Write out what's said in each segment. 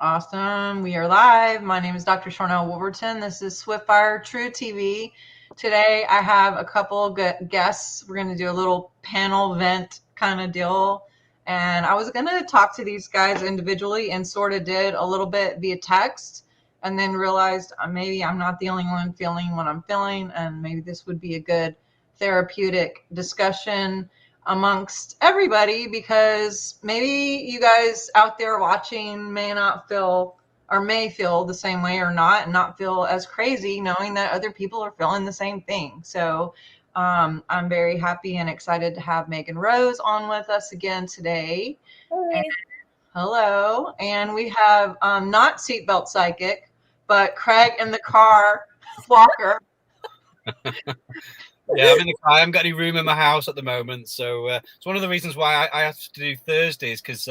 Awesome. We are live. My name is Dr. Sharnael Wolverton. This is Swiftfire True TV. Today I have a couple guests. We're going to do a little panel vent kind of deal. And I was going to talk to these guys individually and sort of did a little bit via text and then realized maybe I'm not the only one feeling what I'm feeling. And maybe this would be a good therapeutic discussion amongst everybody, because maybe you guys out there watching may not feel or may feel the same way or not, and not feel as crazy knowing that other people are feeling the same thing. So I'm very happy and excited to have Megan Rose on with us again today. Hi. Hello. And we have not Seatbelt Psychic, but Craig in the car walker. Yeah, I'm in the car. I haven't got any room in my house at the moment. So it's one of the reasons why I have to do Thursdays, because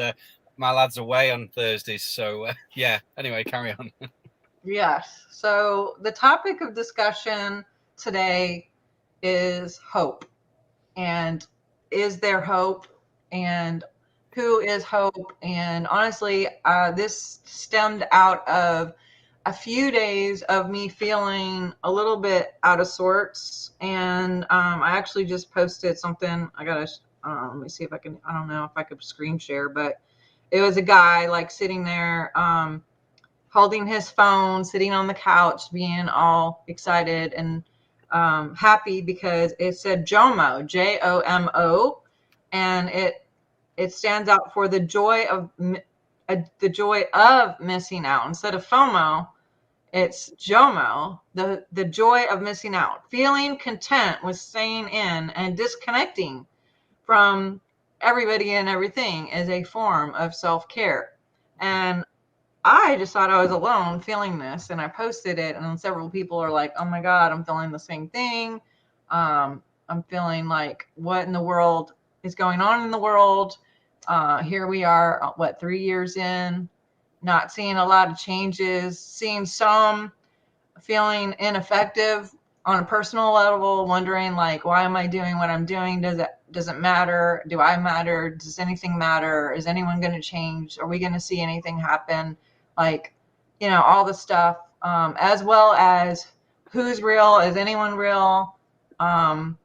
my lad's away on Thursdays. So yeah, anyway, carry on. Yes. So the topic of discussion today is hope. And is there hope? And who is hope? And honestly, this stemmed out of a few days of me feeling a little bit out of sorts. And I actually just posted something. Let me see if I can, I don't know if I could screen share, but it was a guy like sitting there holding his phone, sitting on the couch, being all excited and happy because it said JOMO, JOMO, and it stands out for the joy of missing out. Instead of FOMO, it's JOMO, the joy of missing out, feeling content with staying in and disconnecting from everybody and everything is a form of self-care. And I just thought I was alone feeling this, and I posted it, and then several people are like, oh my God, I'm feeling the same thing. I'm feeling like, what in the world is going on in the world? Here we are, 3 years in, not seeing a lot of changes, seeing some, feeling ineffective on a personal level, wondering like, why am I doing what I'm doing? Does it matter? Do I matter? Does anything matter? Is anyone going to change? Are we going to see anything happen? Like, all the stuff, as well as who's real? Is anyone real? As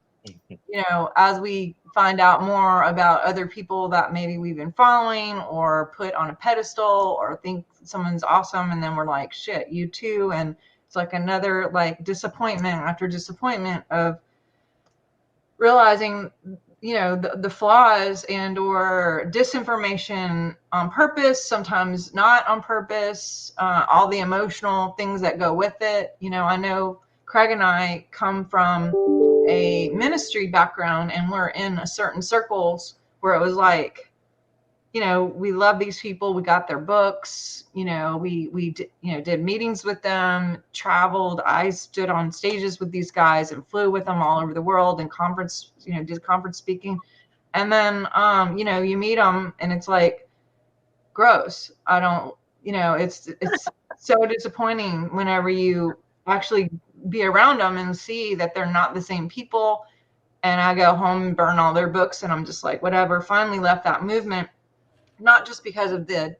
we find out more about other people that maybe we've been following or put on a pedestal or think someone's awesome, and then we're like, shit, you too. And it's like another like disappointment after disappointment of realizing the flaws and or disinformation on purpose, sometimes not on purpose, all the emotional things that go with it. I know Craig and I come from a ministry background, and we're in a certain circles where it was like, we love these people. We got their books, we did meetings with them, traveled. I stood on stages with these guys and flew with them all over the world and did conference speaking. And then, you meet them and it's like, gross. I don't, it's so disappointing whenever you actually be around them and see that they're not the same people. And I go home and burn all their books, and I'm just like, whatever. Finally left that movement. Not just because of the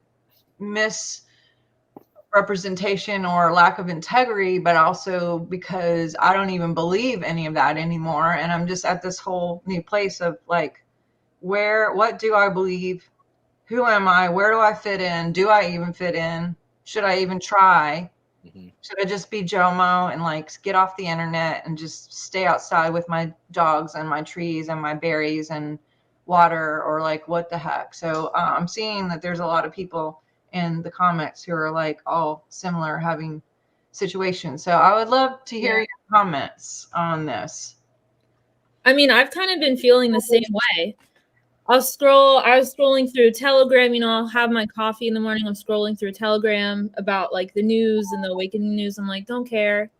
misrepresentation or lack of integrity, but also because I don't even believe any of that anymore. And I'm just at this whole new place of like, what do I believe? Who am I? Where do I fit in? Do I even fit in? Should I even try? Mm-hmm. Should I just be JOMO and like get off the internet and just stay outside with my dogs and my trees and my berries and water, or like what the heck? So I'm seeing that there's a lot of people in the comments who are like all similar having situations. So I would love to hear your comments on this. I mean, I've kind of been feeling the same way. I was scrolling through Telegram, I'll have my coffee in the morning. I'm scrolling through Telegram about like the news and the awakening news. I'm like, don't care,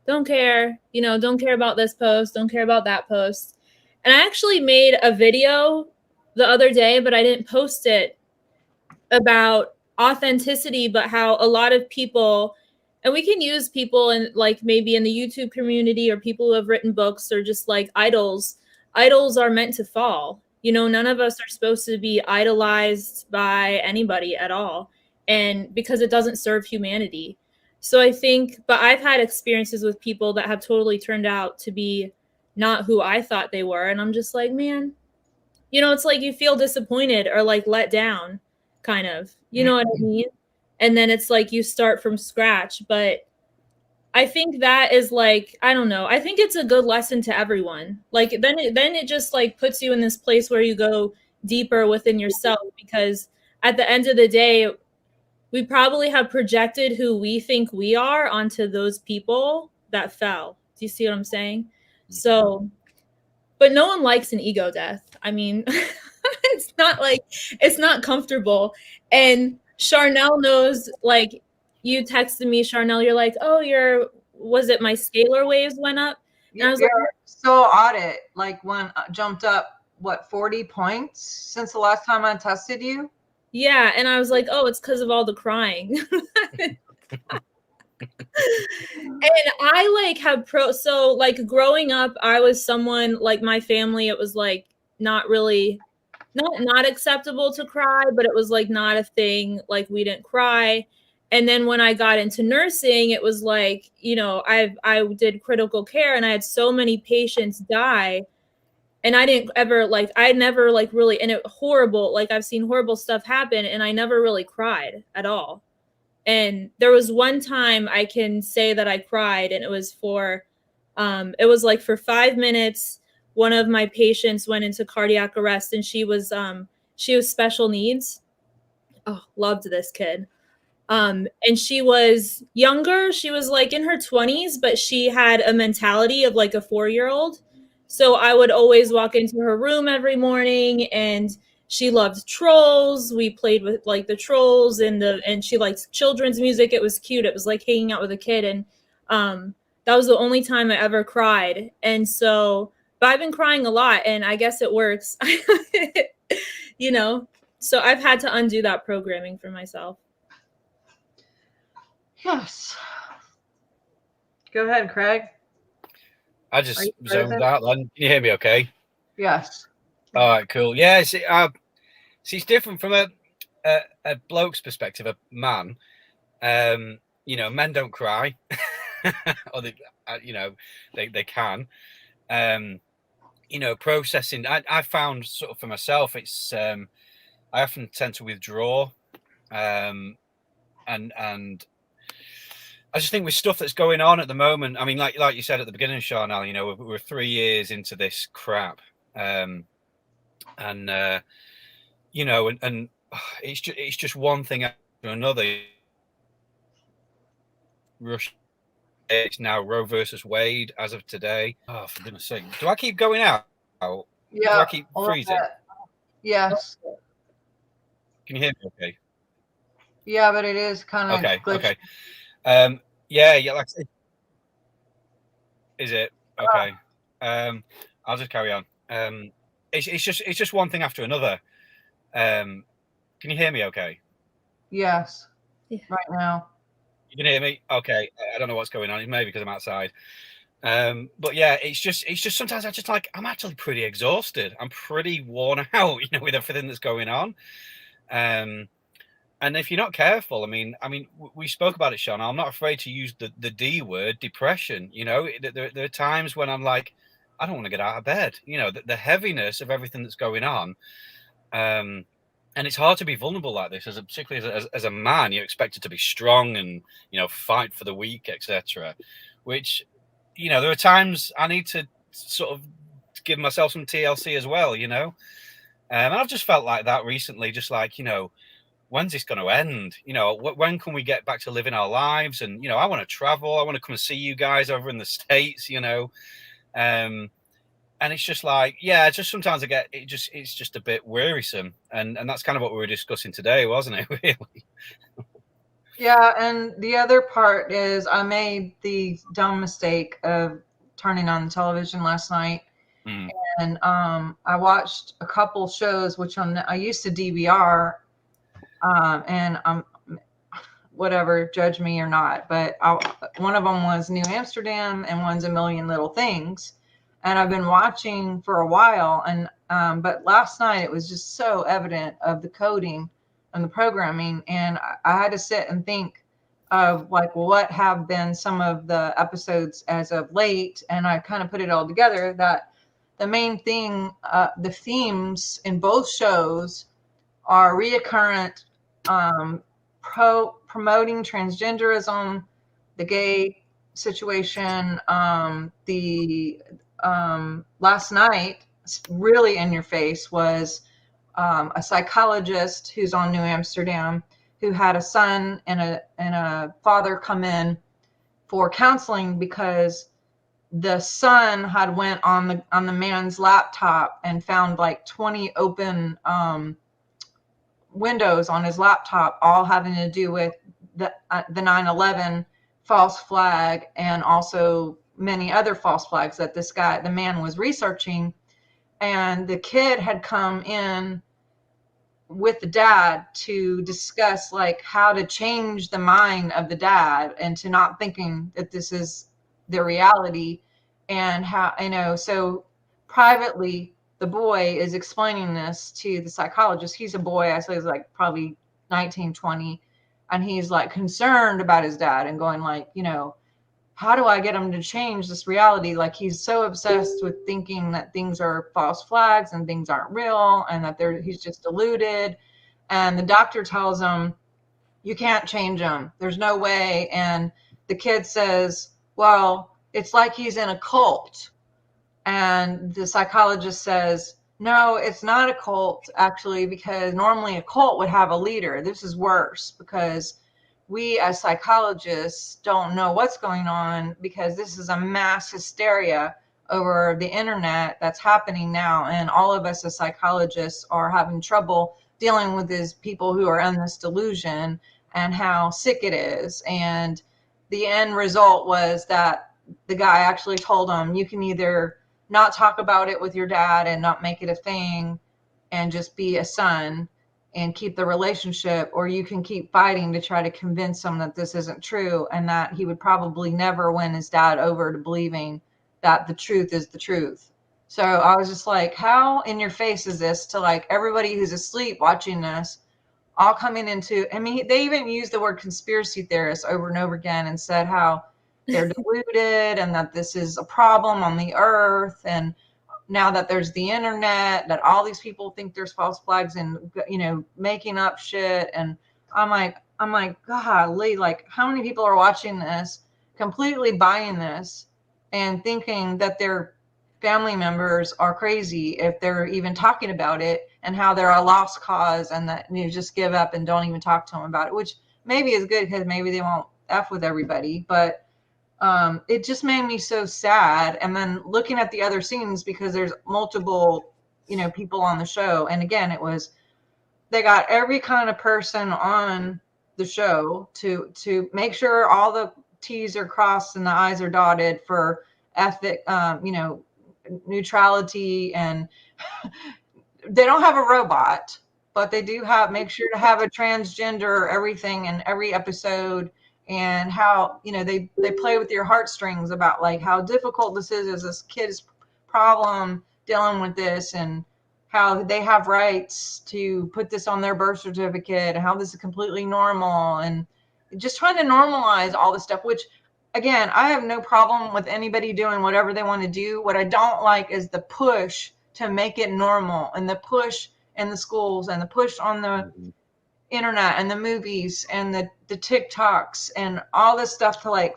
don't care about this post, don't care about that post. And I actually made a video the other day, but I didn't post it, about authenticity, but how a lot of people, and we can use people in like maybe in the YouTube community or people who have written books or just like idols. Idols are meant to fall. None of us are supposed to be idolized by anybody at all. and because it doesn't serve humanity. So I think, but I've had experiences with people that have totally turned out to be not who I thought they were. And I'm just like, man, you know, it's like you feel disappointed or like let down, kind of, you know what I mean? And then it's like you start from scratch. But I think that is like, I don't know. I think it's a good lesson to everyone. Like then it just like puts you in this place where you go deeper within yourself, because at the end of the day, we probably have projected who we think we are onto those people that fell. Do you see what I'm saying? So, but no one likes an ego death. I mean, it's not comfortable. And Sharnael knows, like, you texted me, Sharnael, you're like, oh, was it my scalar waves went up? And I was like, so audit, like when jumped up, what, 40 points since the last time I tested you? Yeah. And I was like, oh, it's because of all the crying. And I like have so like growing up, I was someone like my family, it was like not really not acceptable to cry, but it was like not a thing, like we didn't cry. And then when I got into nursing, it was like, you know, I did critical care and I had so many patients die, and I didn't ever like, I never like really, and it horrible, like I've seen horrible stuff happen and I never really cried at all. And there was one time I can say that I cried, and it was it was like for 5 minutes. One of my patients went into cardiac arrest, and she was special needs. Oh, loved this kid. And she was younger. She was like in her 20s, but she had a mentality of like a 4-year-old. So I would always walk into her room every morning, and she loved trolls. We played with like the trolls and she liked children's music. It was cute. It was like hanging out with a kid. And that was the only time I ever cried. And so, but I've been crying a lot, and I guess it works. You know, so I've had to undo that programming for myself. Yes. Go ahead, Craig. I just zoned out then. Can you hear me okay? Yes. All right, cool. Yeah, see, it's different from a bloke's perspective, a man. You know, men don't cry. Or they, you know, they can. You know, processing. I found sort of for myself, it's I often tend to withdraw, and I just think with stuff that's going on at the moment. I mean, like you said at the beginning, Sharnael, you know, we're 3 years into this crap, and you know, and it's just one thing after another. Rush. It's now Roe versus Wade as of today. Oh, for goodness sake! Do I keep going out? Yeah. Do I keep freezing? Yes. Can you hear me? Okay. Yeah, but it is kind of okay. glitchy. Okay. Yeah. Like, is it okay? I'll just carry on. It's just one thing after another. Can you hear me? Okay. Yes. Yeah. Right now. You can hear me? Okay. I don't know what's going on. It may be because I'm outside. But yeah, it's just sometimes I'm actually pretty exhausted. I'm pretty worn out, you know, with everything that's going on. And if you're not careful, I mean, we spoke about it, Sean. I'm not afraid to use the D word, depression. You know, there are times when I'm like, I don't want to get out of bed. You know, the heaviness of everything that's going on. And it's hard to be vulnerable like this, particularly as a man. You're expected to be strong and, you know, fight for the weak, etc. Which, you know, there are times I need to sort of give myself some TLC as well, you know. And I've just felt like that recently, just like, you know, when's this going to end? You know, when can we get back to living our lives? And, you know, I want to travel. I want to come and see you guys over in the States, you know. And it's just like, yeah, just sometimes I get it's just a bit wearisome. And that's kind of what we were discussing today, wasn't it? Really? Yeah. And the other part is I made the dumb mistake of turning on the television last night. And I watched a couple shows, which I used to DVR, and whatever, judge me or not, but one of them was New Amsterdam and one's A Million Little Things. And I've been watching for a while, and but last night it was just so evident of the coding and the programming. And I had to sit and think of like what have been some of the episodes as of late. And I kind of put it all together that the main thing, the themes in both shows are reoccurrent, promoting transgenderism, the gay situation. The last night, really in your face, was a psychologist who's on New Amsterdam who had a son and a father come in for counseling because the son had went on the man's laptop and found like 20 open windows on his laptop, all having to do with the 9/11 false flag and also many other false flags that the man was researching. And the kid had come in with the dad to discuss like how to change the mind of the dad and to not thinking that this is the reality, and how, so privately the boy is explaining this to the psychologist. He's a boy, I say he's like probably 19, 20, and he's like concerned about his dad and going like, how do I get him to change this reality? Like he's so obsessed with thinking that things are false flags and things aren't real and that he's just deluded. And the doctor tells him, you can't change him. There's no way. And the kid says, well, it's like he's in a cult. And the psychologist says, no, it's not a cult actually, because normally a cult would have a leader. This is worse because we as psychologists don't know what's going on, because this is a mass hysteria over the internet that's happening now. And all of us as psychologists are having trouble dealing with these people who are in this delusion and how sick it is. And the end result was that the guy actually told him, you can either not talk about it with your dad and not make it a thing and just be a son and keep the relationship, or you can keep fighting to try to convince him that this isn't true, and that he would probably never win his dad over to believing that the truth is the truth. So I was just like, how in your face is this to like everybody who's asleep watching this, all coming into, I mean, they even used the word conspiracy theorists over and over again and said how they're deluded and that this is a problem on the earth. And now that there's the internet, that all these people think there's false flags and, making up shit. And I'm like, golly, like how many people are watching this, completely buying this and thinking that their family members are crazy if they're even talking about it, and how they're a lost cause and that you just give up and don't even talk to them about it, which maybe is good because maybe they won't F with everybody. But it just made me so sad. And then looking at the other scenes, because there's multiple, people on the show. And again, they got every kind of person on the show to make sure all the T's are crossed and the I's are dotted for ethic, neutrality. And they don't have a robot, but they do make sure to have a transgender everything in every episode. And how, they play with your heartstrings about like how difficult this is as this kid's problem dealing with this, and how they have rights to put this on their birth certificate, and how this is completely normal, and just trying to normalize all this stuff, which again, I have no problem with anybody doing whatever they want to do. What I don't like is the push to make it normal, and the push in the schools, and the push on the internet and the movies and the TikToks and all this stuff to like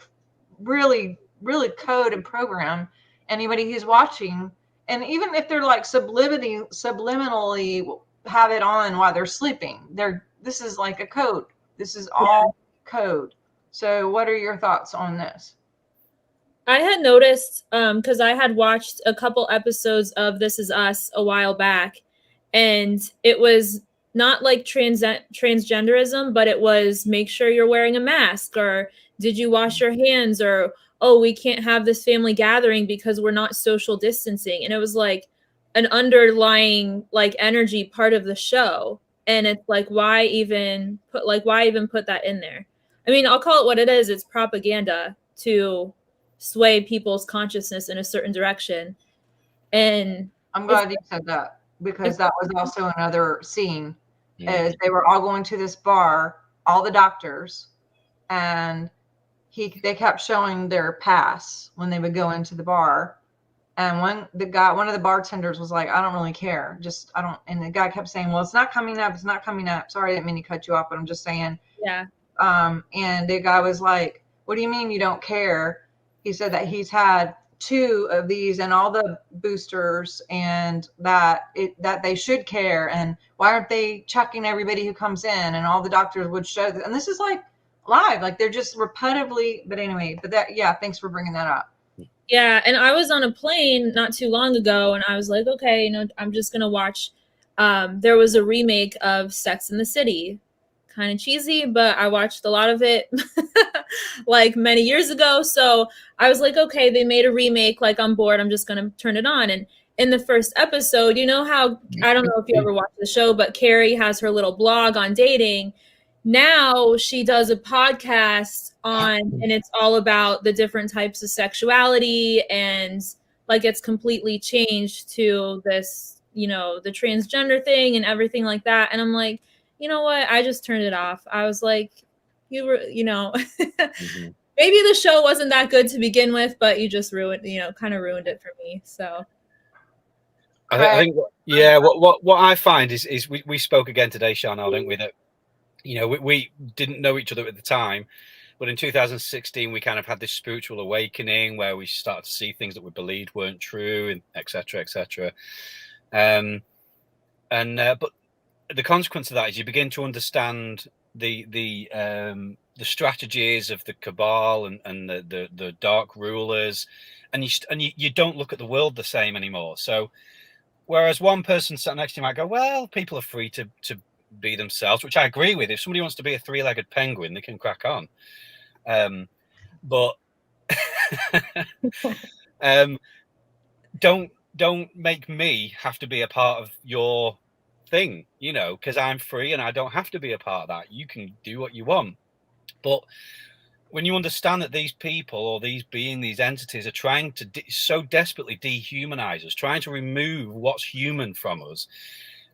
really, really code and program anybody who's watching. And even if they're like subliminally have it on while they're sleeping, this is like a code. This is all code. So what are your thoughts on this? I had noticed, because I had watched a couple episodes of This Is Us a while back, and it was not like transgenderism, but it was make sure you're wearing a mask, or did you wash your hands, or, oh, we can't have this family gathering because we're not social distancing. And it was like an underlying like energy part of the show. And it's like, why even put that in there? I mean, I'll call it what it is. It's propaganda to sway people's consciousness in a certain direction. And I'm glad you said that, because that was also another scene is they were all going to this bar, all the doctors, and they kept showing their pass when they would go into the bar. And one of the bartenders was like, I don't really care. And the guy kept saying, well, it's not coming up. It's not coming up. Sorry, I didn't mean to cut you off, but I'm just saying. Yeah. And the guy was like, what do you mean you don't care? He said that he's had 2 of these and all the boosters, and that they should care. And why aren't they checking everybody who comes in? And all the doctors would show that. And this is like live, like they're just repetitively, but anyway, thanks for bringing that up. Yeah. And I was on a plane not too long ago, and I was like, okay, I'm just going to watch. There was a remake of Sex and the City. Kind of cheesy, but I watched a lot of it like many years ago. So I was like, okay, they made a remake, like I'm bored, I'm just going to turn it on. And in the first episode, you know how, I don't know if you ever watched the show, but Carrie has her little blog on dating. Now she does a podcast and it's all about the different types of sexuality, and like it's completely changed to this, the transgender thing and everything like that. And I'm like, you know what? I just turned it off. I was like, maybe the show wasn't that good to begin with, but you just kind of ruined it for me. So I think, what I find is we spoke again today, Sharnael, didn't we? That, we didn't know each other at the time, but in 2016, we kind of had this spiritual awakening where we started to see things that we believed weren't true, and et cetera, et cetera. But the consequence of that is you begin to understand the strategies of the cabal and the dark rulers, and you don't look at the world the same anymore. So whereas one person sat next to you might go, well, people are free to be themselves, which I agree with. If somebody wants to be a 3-legged penguin, they can crack on. But don't make me have to be a part of your thing, because I'm free and I don't have to be a part of that. You can do what you want. But when you understand that these people or these entities are trying to so desperately dehumanize us, trying to remove what's human from us,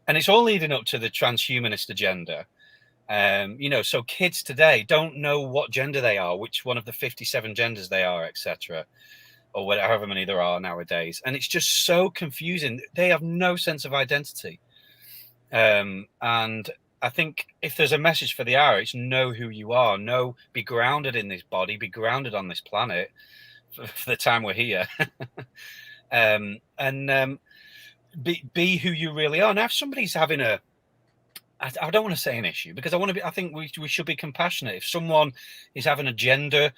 and it's all leading up to the transhumanist agenda. So kids today don't know what gender they are, which one of the 57 genders they are, etc., or however many there are nowadays. And it's just so confusing. They have no sense of identity. And I think if there's a message for the hour, it's know who you are. Be grounded in this body, be grounded on this planet for the time we're here. Be who you really are. Now, if somebody's having I don't want to say an issue, because I think we should be compassionate. If someone is having a gender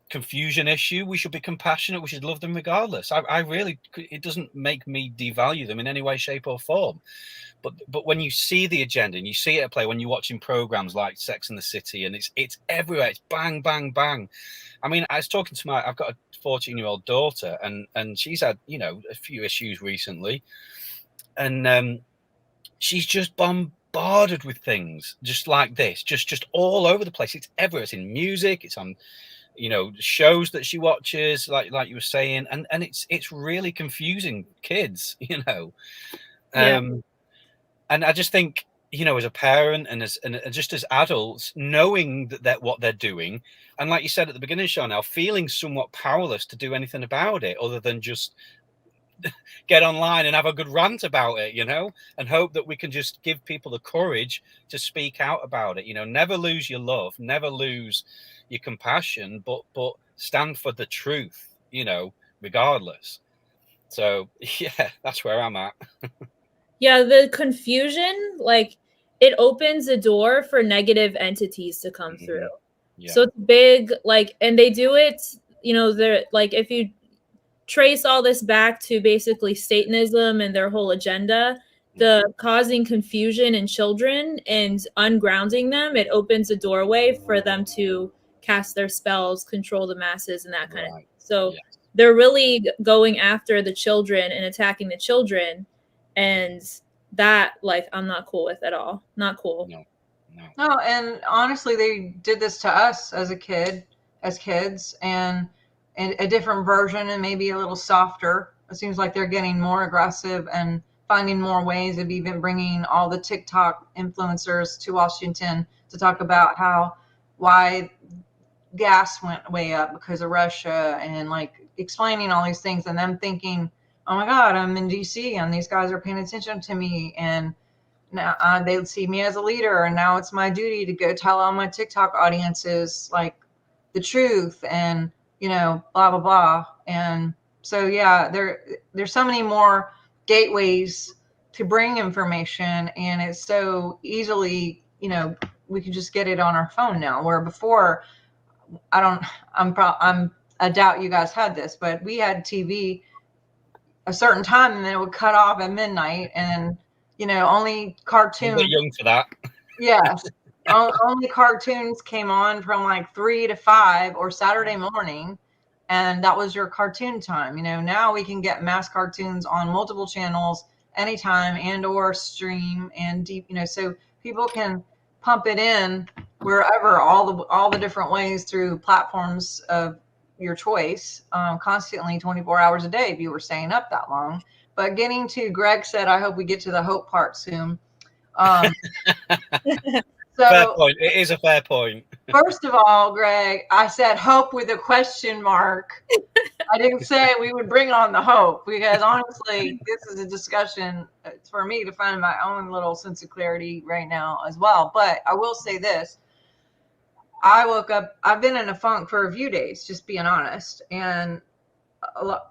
confusion issue, we should be compassionate. We should love them regardless. It doesn't make me devalue them in any way, shape or form. But when you see the agenda and you see it at play, when you're watching programs like Sex and the City, and it's everywhere, it's bang, bang, bang. I mean, I was talking to I've got a 14-year-old daughter, and she's had, a few issues recently. And she's just bombarded with things just like this, just all over the place. It's everywhere. It's in music. It's on, shows that she watches, like you were saying, and it's really confusing kids, Yeah. And I just think, as a parent and just as adults, knowing that what they're doing, and like you said at the beginning, Sharnael, feeling somewhat powerless to do anything about it other than just get online and have a good rant about it, and hope that we can just give people the courage to speak out about it. Never lose your love, never lose your compassion, but stand for the truth, regardless. So yeah, that's where I'm at. Yeah, the confusion, like, it opens a door for negative entities to come through. Yeah. So it's big, like, and they do it, they're like, if you trace all this back to basically Satanism and their whole agenda, the causing confusion in children and ungrounding them, it opens a doorway for them to cast their spells, control the masses, and that kind of thing. So they're really going after the children and attacking the children, and that, like, I'm not cool with at all. Not cool. No, and honestly, they did this to us as kids, and a different version, and maybe a little softer. It seems like they're getting more aggressive and finding more ways of even bringing all the TikTok influencers to Washington to talk about why gas went way up because of Russia, and like explaining all these things, and them thinking, oh my God, I'm in DC and these guys are paying attention to me, and now they see me as a leader, and now it's my duty to go tell all my TikTok audiences like the truth, and blah blah blah. And so yeah, there's so many more gateways to bring information, and it's so easily, we can just get it on our phone now, where before I doubt you guys had this, but we had TV a certain time and then it would cut off at midnight, and only cartoons. I'm a bit young for that. Yes. Only cartoons came on from like 3 to 5 or Saturday morning, and that was your cartoon time. Now we can get mass cartoons on multiple channels anytime, and or stream and deep, so people can pump it in wherever, all the different ways through platforms of your choice, constantly 24 hours a day if you were staying up that long. But getting to, Greg said, I hope we get to the hope part soon. So, fair point. It is a fair point. First of all, Greg, I said hope with a question mark. I didn't say we would bring on the hope, because honestly, this is a discussion for me to find my own little sense of clarity right now as well. But I will say this. I woke up, I've been in a funk for a few days, just being honest, and a lot,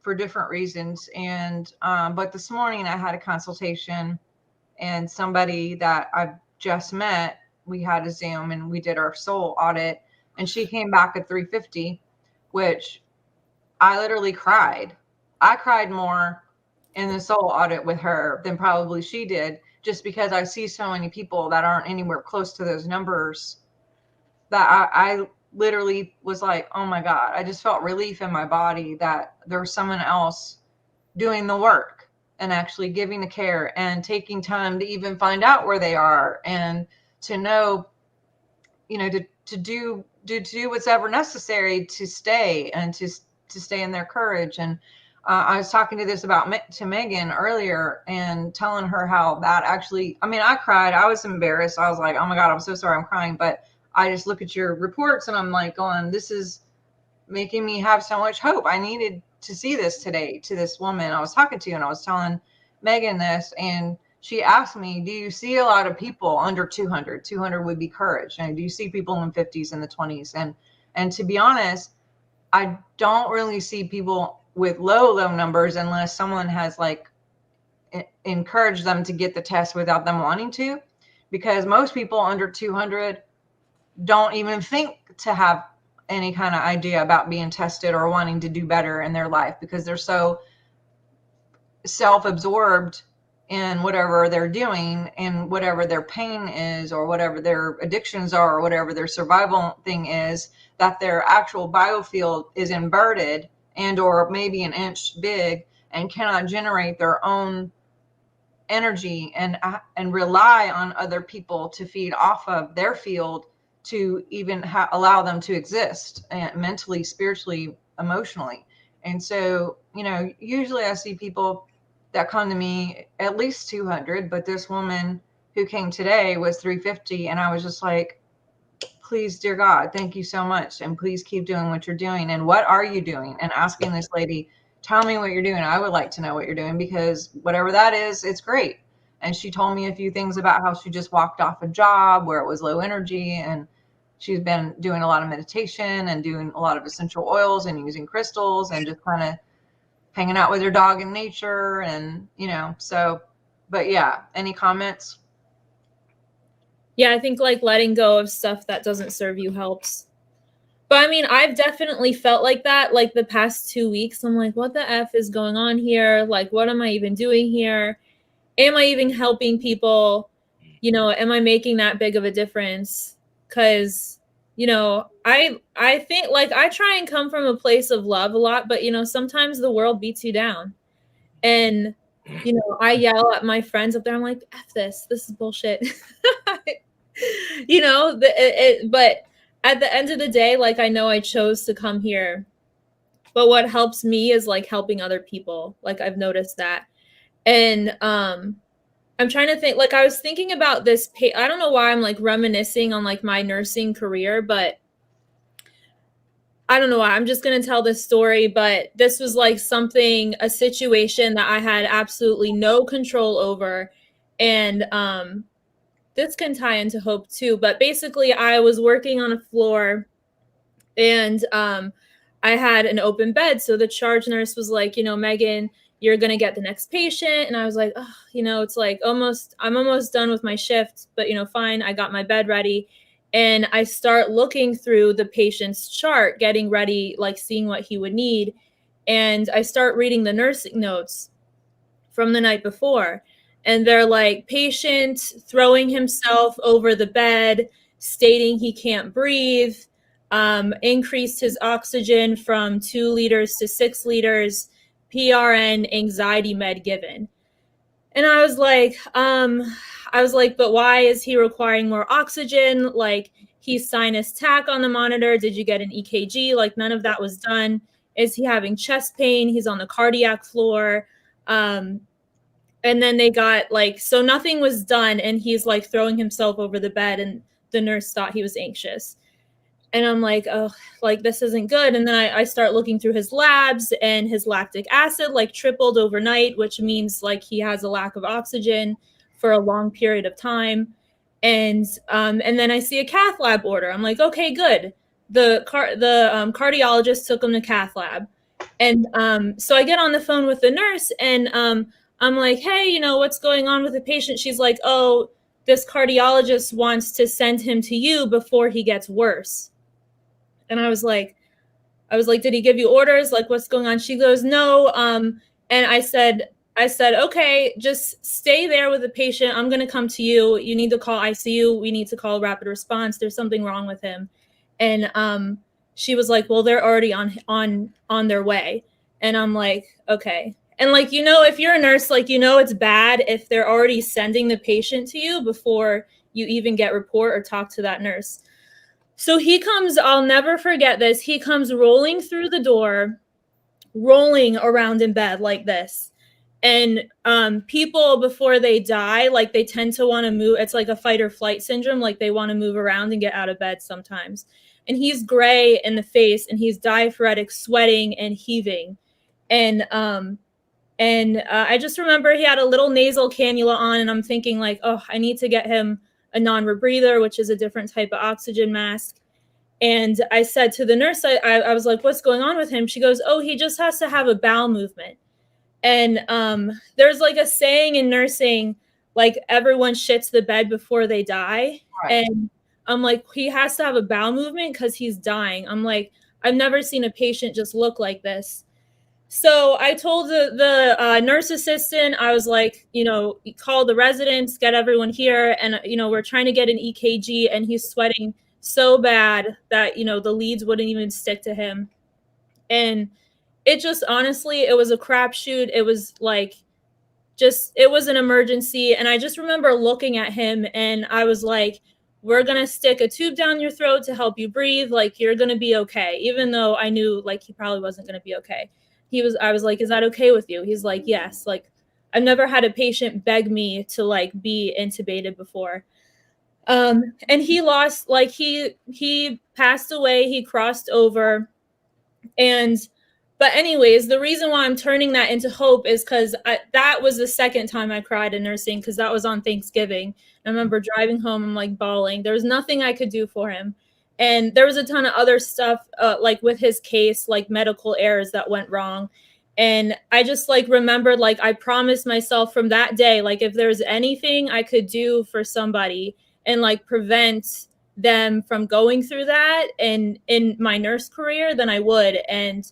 for different reasons. And, but this morning I had a consultation, and somebody that I've just met, we had a Zoom and we did our soul audit, and she came back at 350, which I literally cried. I cried more in the soul audit with her than probably she did, just because I see so many people that aren't anywhere close to those numbers, that I literally was like, oh my God, I just felt relief in my body that there was someone else doing the work and actually giving the care and taking time to even find out where they are, and to know, to do what's ever necessary to stay, and to stay in their courage. And I was talking to Megan earlier and telling her how that actually, I cried. I was embarrassed. I was like, oh my God, I'm so sorry I'm crying. But I just look at your reports and I'm like going, this is making me have so much hope. I needed to see this today, to this woman I was talking to, and I was telling Megan this, and she asked me, do you see a lot of people under 200? 200 would be courage. And do you see people in the 50s and the 20s? And to be honest, I don't really see people with low numbers unless someone has like encouraged them to get the test without them wanting to, because most people under 200 don't even think to have any kind of idea about being tested or wanting to do better in their life, because they're so self-absorbed in whatever they're doing, and whatever their pain is, or whatever their addictions are, or whatever their survival thing is, that their actual biofield is inverted and or maybe an inch big, and cannot generate their own energy and rely on other people to feed off of their field to even allow them to exist, mentally, spiritually, emotionally. And so, usually I see people that come to me at least 200, but this woman who came today was 350. And I was just like, please, dear God, thank you so much. And please keep doing what you're doing. And what are you doing? And asking this lady, tell me what you're doing. I would like to know what you're doing, because whatever that is, it's great. And she told me a few things about how she just walked off a job where it was low energy, and she's been doing a lot of meditation and doing a lot of essential oils and using crystals and just kind of hanging out with her dog in nature. And, so, but yeah, any comments? Yeah, I think like letting go of stuff that doesn't serve you helps. But I've definitely felt like that, like the past 2 weeks. I'm like, what the F is going on here? Like, what am I even doing here? Am I even helping people? Am I making that big of a difference? Because, I think like I try and come from a place of love a lot, but, sometimes the world beats you down. And, I yell at my friends up there. I'm like, F this is bullshit. But at the end of the day, like, I know I chose to come here, but what helps me is like helping other people. Like, I've noticed that. And I'm trying to think, like, I was thinking about this. I don't know why I'm like reminiscing on like my nursing career, but I don't know why. I'm just going to tell this story, but this was like something, a situation that I had absolutely no control over. And this can tie into hope too. But basically, I was working on a floor, and I had an open bed. So the charge nurse was like, you know, Megan, you're going to get the next patient. And I was like, oh, you know, it's like I'm almost done with my shift, but, you know, fine. I got my bed ready. And I start looking through the patient's chart, getting ready, like seeing what he would need. And I start reading the nursing notes from the night before. And they're like, patient throwing himself over the bed, stating he can't breathe, increased his oxygen from 2 liters to 6 liters, PRN, anxiety med given. And I was like, but why is he requiring more oxygen? Like, he's sinus tach on the monitor. Did you get an EKG? Like, none of that was done. Is he having chest pain? He's on the cardiac floor. And then they got like, so nothing was done. And he's like throwing himself over the bed, and the nurse thought he was anxious. And I'm like, oh, like this isn't good. And then I start looking through his labs, and his lactic acid like tripled overnight, which means like he has a lack of oxygen for a long period of time. And then I see a cath lab order. I'm like, okay, good. The cardiologist took him to cath lab. And so I get on the phone with the nurse, and I'm like, hey, you know, what's going on with the patient? She's like, oh, this cardiologist wants to send him to you before he gets worse. And I was like, did he give you orders? Like, what's going on? She goes, no. And I said, okay, just stay there with the patient. I'm going to come to you. You need to call ICU. We need to call rapid response. There's something wrong with him. And she was like, well, they're already on their way. And I'm like, okay. And like, you know, if you're a nurse, like, you know, it's bad if they're already sending the patient to you before you even get report or talk to that nurse. So he comes, I'll never forget this. He comes rolling through the door, rolling around in bed like this. And people, before they die, like they tend to want to move. It's like a fight or flight syndrome. Like they want to move around and get out of bed sometimes. And he's gray in the face, and he's diaphoretic, sweating and heaving. And I just remember he had a little nasal cannula on, and I'm thinking like, oh, I need to get him a non-rebreather, which is a different type of oxygen mask. And I said to the nurse, I was like, what's going on with him? She goes, oh, he just has to have a bowel movement. And there's like a saying in nursing, like everyone shits the bed before they die. Right. And I'm like, he has to have a bowel movement because he's dying. I'm like, I've never seen a patient just look like this. So I told the nurse assistant, I was like, you know, call the residents, get everyone here. And, you know, we're trying to get an EKG, and he's sweating so bad that, you know, the leads wouldn't even stick to him. And it just, honestly, it was a crapshoot. It was like, it was an emergency. And I just remember looking at him, and I was like, we're going to stick a tube down your throat to help you breathe. Like, you're going to be okay. Even though I knew like he probably wasn't going to be okay. I was like, is that okay with you? He's like, yes. Like, I've never had a patient beg me to like be intubated before. And he lost, like he passed away, he crossed over. But anyways, the reason why I'm turning that into hope is because that was the second time I cried in nursing, because that was on Thanksgiving. I remember driving home, I'm like bawling. There was nothing I could do for him. And there was a ton of other stuff, like with his case, like medical errors that went wrong. And I just like remembered, like I promised myself from that day, like if there's anything I could do for somebody and like prevent them from going through that and in my nurse career, then I would. And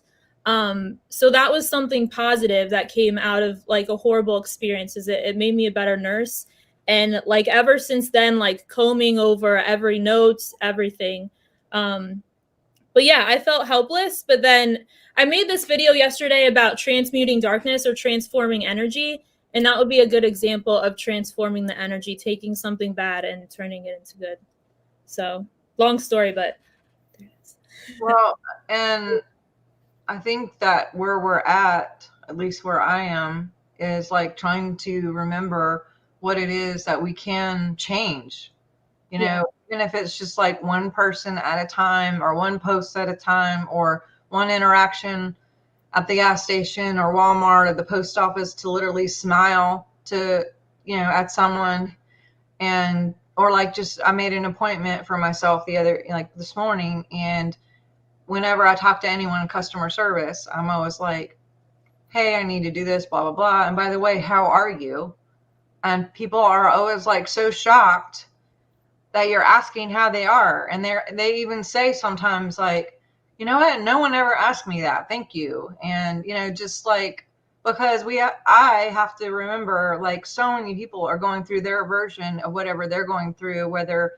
so that was something positive that came out of like a horrible experience. It made me a better nurse. And like ever since then, like combing over every note, everything. But yeah, I felt helpless. But then I made this video yesterday about transmuting darkness or transforming energy. And that would be a good example of transforming the energy, taking something bad and turning it into good. So long story, but there it is. Well, and I think that where we're at least where I am, is like trying to remember what it is that we can change, you know, even if it's just like one person at a time or one post at a time or one interaction at the gas station or Walmart or the post office, to literally smile to, you know, at someone. And or like, just I made an appointment for myself this morning, and whenever I talk to anyone in customer service, I'm always like, hey, I need to do this, blah blah blah, and by the way, how are you? And people are always like so shocked that you're asking how they are, and they even say sometimes like, you know what, no one ever asked me that, thank you. And you know, just like, because I have to remember, like, so many people are going through their version of whatever they're going through, whether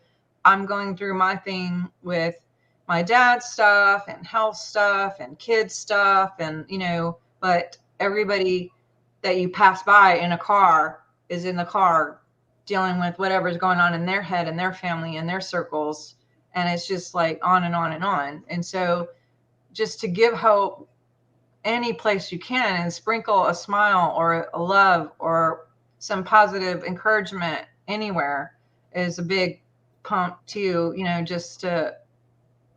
I'm going through my thing with my dad's stuff and health stuff and kids stuff, and you know, but everybody that you pass by in a car is in the car dealing with whatever's going on in their head and their family and their circles. And it's just like on and on and on. And so just to give hope any place you can and sprinkle a smile or a love or some positive encouragement anywhere is a big pump too, you know, just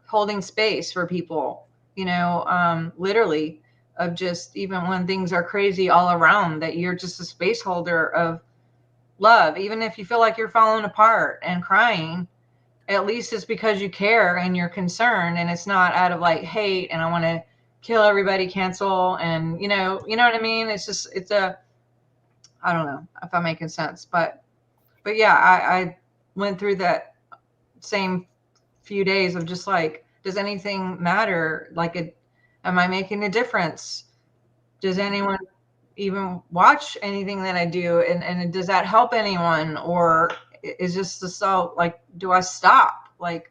holding space for people, you know, literally, of just, even when things are crazy all around, that you're just a space holder of love. Even if you feel like you're falling apart and crying, at least it's because you care and you're concerned, and it's not out of like hate and I want to kill everybody, cancel, and you know what I mean? It's just, I don't know if I'm making sense, but yeah, I went through that same few days of just like, does anything matter? Like, am I making a difference? Does anyone even watch anything that I do? And does that help anyone? Or is just the, so like, do I stop? Like,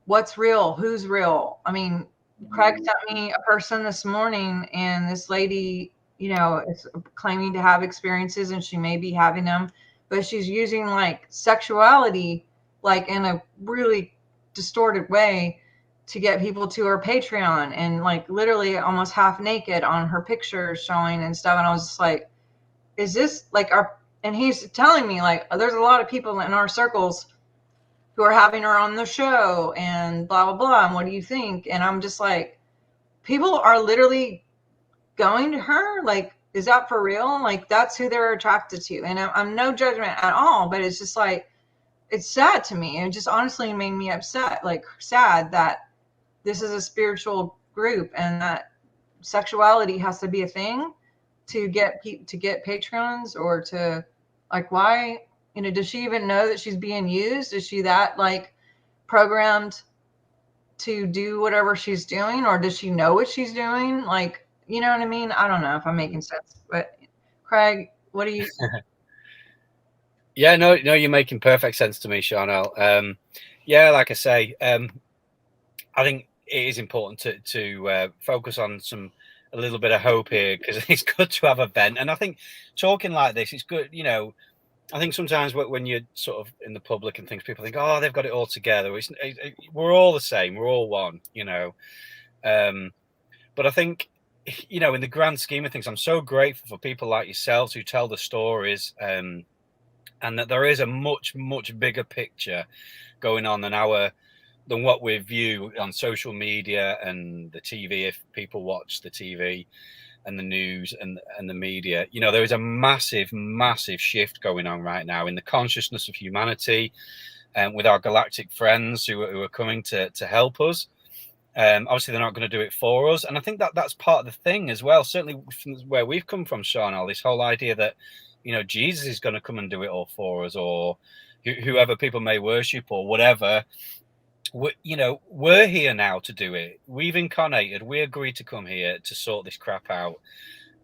what's real? Who's real? I mean, Craig sent me a person this morning, and this lady, you know, is claiming to have experiences, and she may be having them, but she's using like sexuality, like in a really distorted way, to get people to her Patreon, and like literally almost half naked on her pictures showing and stuff. And I was just like, is this like our, and he's telling me like, there's a lot of people in our circles who are having her on the show and blah, blah, blah. And what do you think? And I'm just like, people are literally going to her. Like, is that for real? Like, that's who they're attracted to. And I'm no judgment at all, but it's just like, it's sad to me. It just honestly made me upset, like sad that this is a spiritual group and that sexuality has to be a thing to get patrons, or to like, why, you know, does she even know that she's being used? Is she that like programmed to do whatever she's doing, or does she know what she's doing? Like, you know what I mean? I don't know if I'm making sense, but Craig, what do you? Yeah, no, you're making perfect sense to me, Sharnael. Yeah, like I say, I think it is important to focus on a little bit of hope here, because it's good to have a vent. And I think talking like this, it's good. You know, I think sometimes when you're sort of in the public and things, people think, oh, they've got it all together. We're all the same. We're all one, you know. But I think, you know, in the grand scheme of things, I'm so grateful for people like yourselves who tell the stories, and that there is a much, much bigger picture going on than what we view on social media and the TV, if people watch the TV and the news and the media. You know, there is a massive, massive shift going on right now in the consciousness of humanity, and with our galactic friends who are coming to help us. Obviously, they're not going to do it for us. And I think that's part of the thing as well, certainly from where we've come from, Sharnael, this whole idea that, you know, Jesus is going to come and do it all for us, or whoever people may worship or whatever. We're here now to do it. We've incarnated. We agreed to come here to sort this crap out,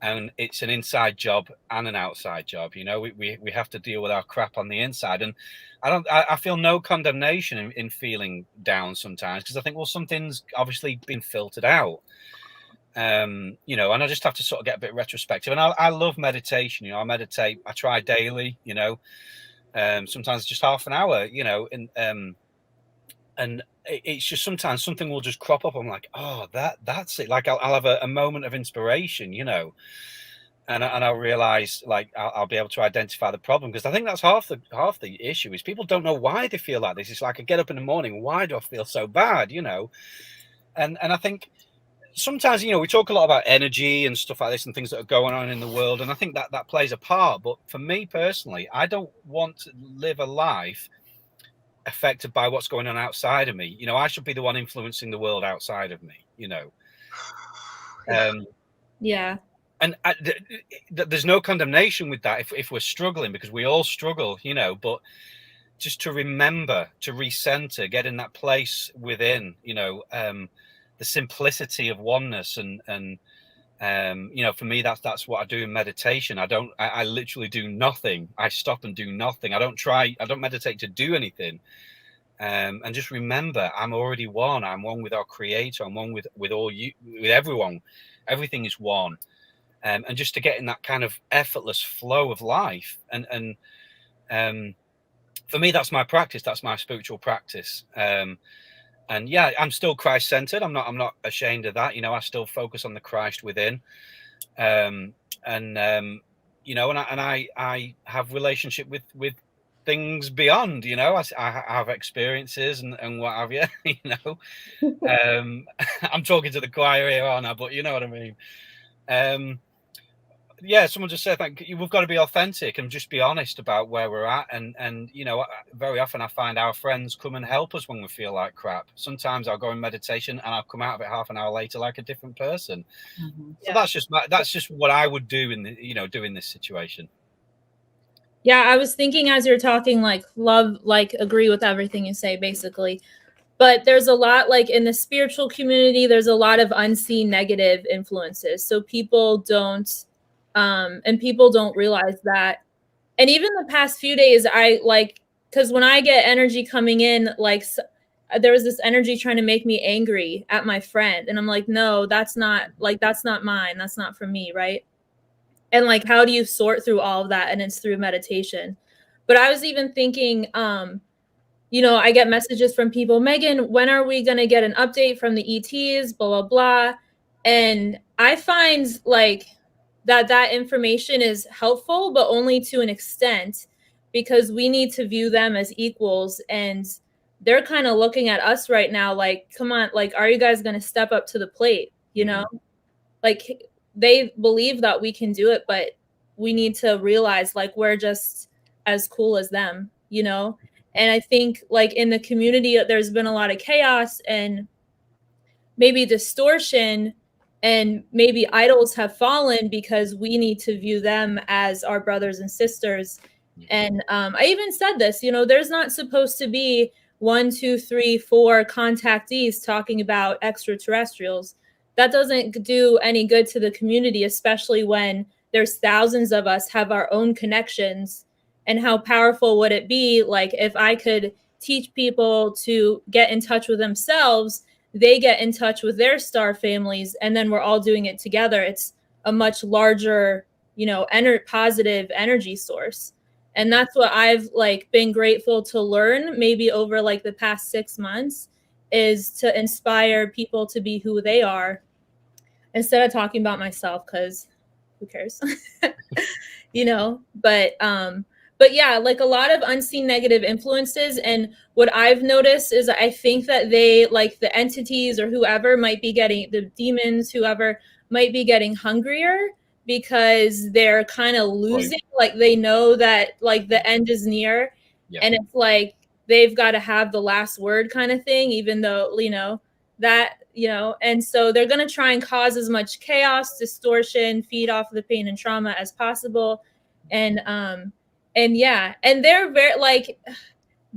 and it's an inside job and an outside job. You know, we have to deal with our crap on the inside, and I feel no condemnation in feeling down sometimes, because I think, well, something's obviously been filtered out. You know, and I just have to sort of get a bit retrospective. And I love meditation. You know, I meditate. I try daily. You know, sometimes just half an hour. You know, and it's just sometimes something will just crop up. I'm like, oh, that's it. Like I'll have a moment of inspiration, you know. I'll realize, like, I'll be able to identify the problem, because I think that's half the issue is people don't know why they feel like this. It's like, I get up in the morning, why do I feel so bad, you know? And I think sometimes, you know, we talk a lot about energy and stuff like this and things that are going on in the world, and I think that plays a part. But for me personally, I don't want to live a life affected by what's going on outside of me. You know, I should be the one influencing the world outside of me, you know. Yeah. And there's no condemnation with that if we're struggling, because we all struggle, you know. But just to remember to recenter, get in that place within, you know, the simplicity of oneness, and you know, for me, that's what I do in meditation. I literally do nothing. I stop and do nothing. I don't meditate to do anything. And just remember, I'm already one. I'm one with our Creator. I'm one with all you, with everyone. Everything is one. And just to get in that kind of effortless flow of life. And for me, that's my practice. That's my spiritual practice. And yeah, I'm still Christ-centered. I'm not ashamed of that. You know, I still focus on the Christ within. You know, and I have relationship with things beyond, you know. I have experiences and what have you, you know. I'm talking to the choir here, aren't I? But you know what I mean. Yeah, someone just said, thank you. We've got to be authentic and just be honest about where we're at. And you know, very often I find our friends come and help us when we feel like crap. Sometimes I'll go in meditation and I'll come out of it half an hour later like a different person. Mm-hmm. So yeah, that's just what I would do do in this situation. Yeah, I was thinking as you're talking, like, love, like, agree with everything you say, basically. But there's a lot, like, in the spiritual community, there's a lot of unseen negative influences. So people don't realize that. And even the past few days, I like, because when I get energy coming in, like, there was this energy trying to make me angry at my friend. And I'm like, no, that's not mine. That's not for me, right? And like, how do you sort through all of that? And it's through meditation. But I was even thinking, you know, I get messages from people, Megan, when are we going to get an update from the ETs, blah, blah, blah. And I find like that information is helpful, but only to an extent, because we need to view them as equals. And they're kind of looking at us right now like, come on, like, are you guys going to step up to the plate? You know, like, they believe that we can do it, but we need to realize like we're just as cool as them, you know? And I think like in the community, there's been a lot of chaos and maybe distortion, and maybe idols have fallen because we need to view them as our brothers and sisters. And I even said this, you know, there's not supposed to be 1, 2, 3, 4 contactees talking about extraterrestrials. That doesn't do any good to the community, especially when there's thousands of us have our own connections. And how powerful would it be, like, if I could teach people to get in touch with themselves, they get in touch with their star families, and then we're all doing it together. It's a much larger, you know, positive energy source. And that's what I've like been grateful to learn maybe over like the past 6 months, is to inspire people to be who they are instead of talking about myself, because who cares? You know, but yeah, like a lot of unseen negative influences. And what I've noticed is I think that they, like the entities or whoever might be getting, the demons, whoever might be getting hungrier because they're kind of losing, like they know that like the end is near. And it's like they've got to have the last word kind of thing, even though, you know, that, you know, and so they're going to try and cause as much chaos, distortion, feed off the pain and trauma as possible. And yeah, and they're very like,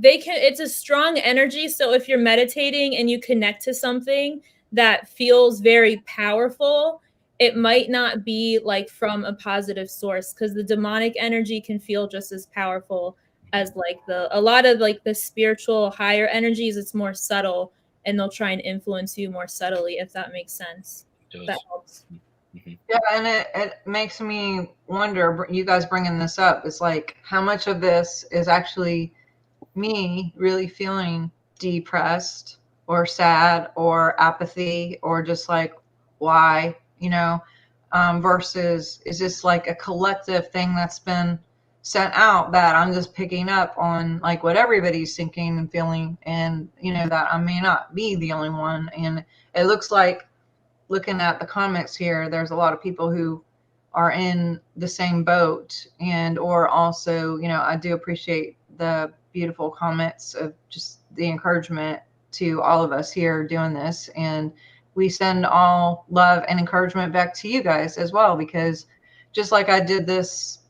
it's a strong energy. So if you're meditating and you connect to something that feels very powerful, it might not be like from a positive source, because the demonic energy can feel just as powerful as like a lot of like the spiritual higher energies. It's more subtle, and they'll try and influence you more subtly, if that makes sense. That helps. Yeah, and it makes me wonder, you guys bringing this up, is like how much of this is actually me really feeling depressed or sad or apathy or just like, why, you know, versus is this like a collective thing that's been sent out that I'm just picking up on like what everybody's thinking and feeling, and that I may not be the only one. And it looks like, looking at the comments here, there's a lot of people who are in the same boat, and or also, I do appreciate the beautiful comments of just the encouragement to all of us here doing this. And we send all love and encouragement back to you guys as well, because just like I did this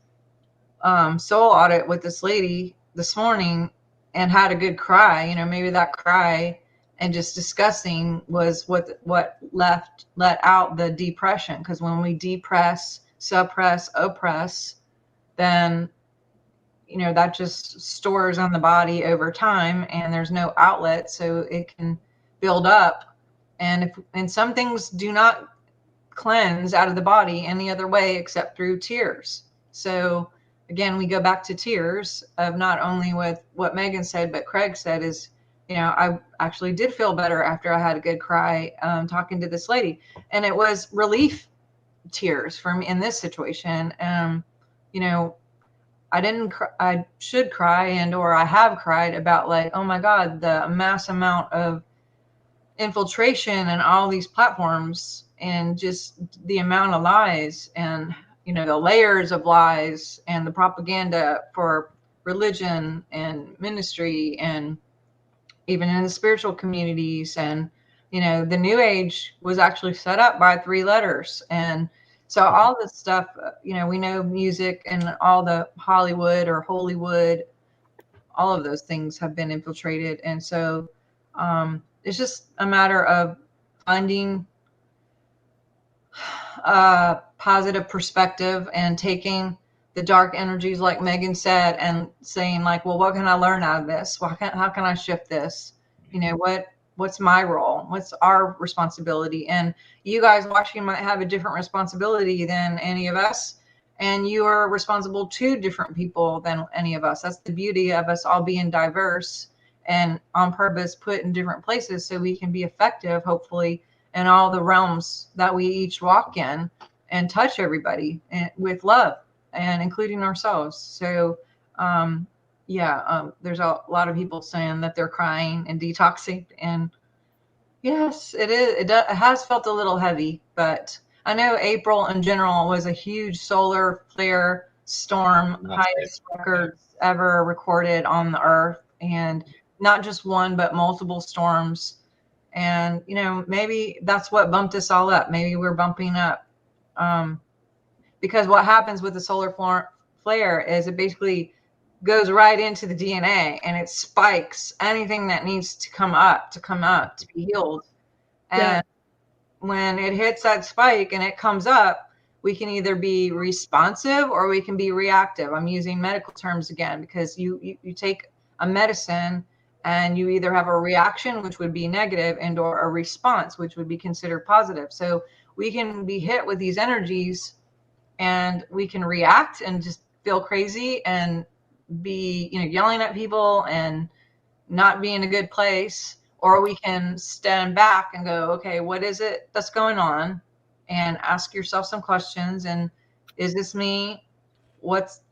soul audit with this lady this morning and had a good cry, maybe that cry and just discussing was what let out the depression. Because when we depress, suppress, oppress, then that just stores on the body over time, and there's no outlet, so it can build up. And some things do not cleanse out of the body any other way except through tears. So again, we go back to tears of not only with what Megan said, but Craig said is, I actually did feel better after I had a good cry talking to this lady. And it was relief tears for me in this situation. I didn't cry. I should cry, and or I have cried about like, oh my God, the mass amount of infiltration and all these platforms, and just the amount of lies, and the layers of lies, and the propaganda for religion and ministry, and even in the spiritual communities. And the new age was actually set up by 3 letters. And so all this stuff, we know music and all the Hollywood or Holywood, all of those things have been infiltrated. And so it's just a matter of finding a positive perspective and taking the dark energies, like Megan said, and saying like, well, what can I learn out of this? How can I shift this? What's my role? What's our responsibility? And you guys watching might have a different responsibility than any of us, and you are responsible to different people than any of us. That's the beauty of us all being diverse and on purpose put in different places, so we can be effective, hopefully, in all the realms that we each walk in, and touch everybody with love, and including ourselves. So there's a lot of people saying that they're crying and detoxing, and yes, it is. It has felt a little heavy, but I know April in general was a huge solar flare storm, highest records ever recorded on the earth, and not just one, but multiple storms. And maybe that's what bumped us all up. Maybe we're bumping up because what happens with the solar flare is it basically goes right into the DNA, and it spikes anything that needs to come up to be healed. And when it hits that spike and it comes up, we can either be responsive or we can be reactive. I'm using medical terms again, because you take a medicine and you either have a reaction, which would be negative, and or a response, which would be considered positive. So we can be hit with these energies, and we can react and just feel crazy and be, yelling at people and not be in a good place. Or we can stand back and go, okay, what is it that's going on? And ask yourself some questions. And is this me?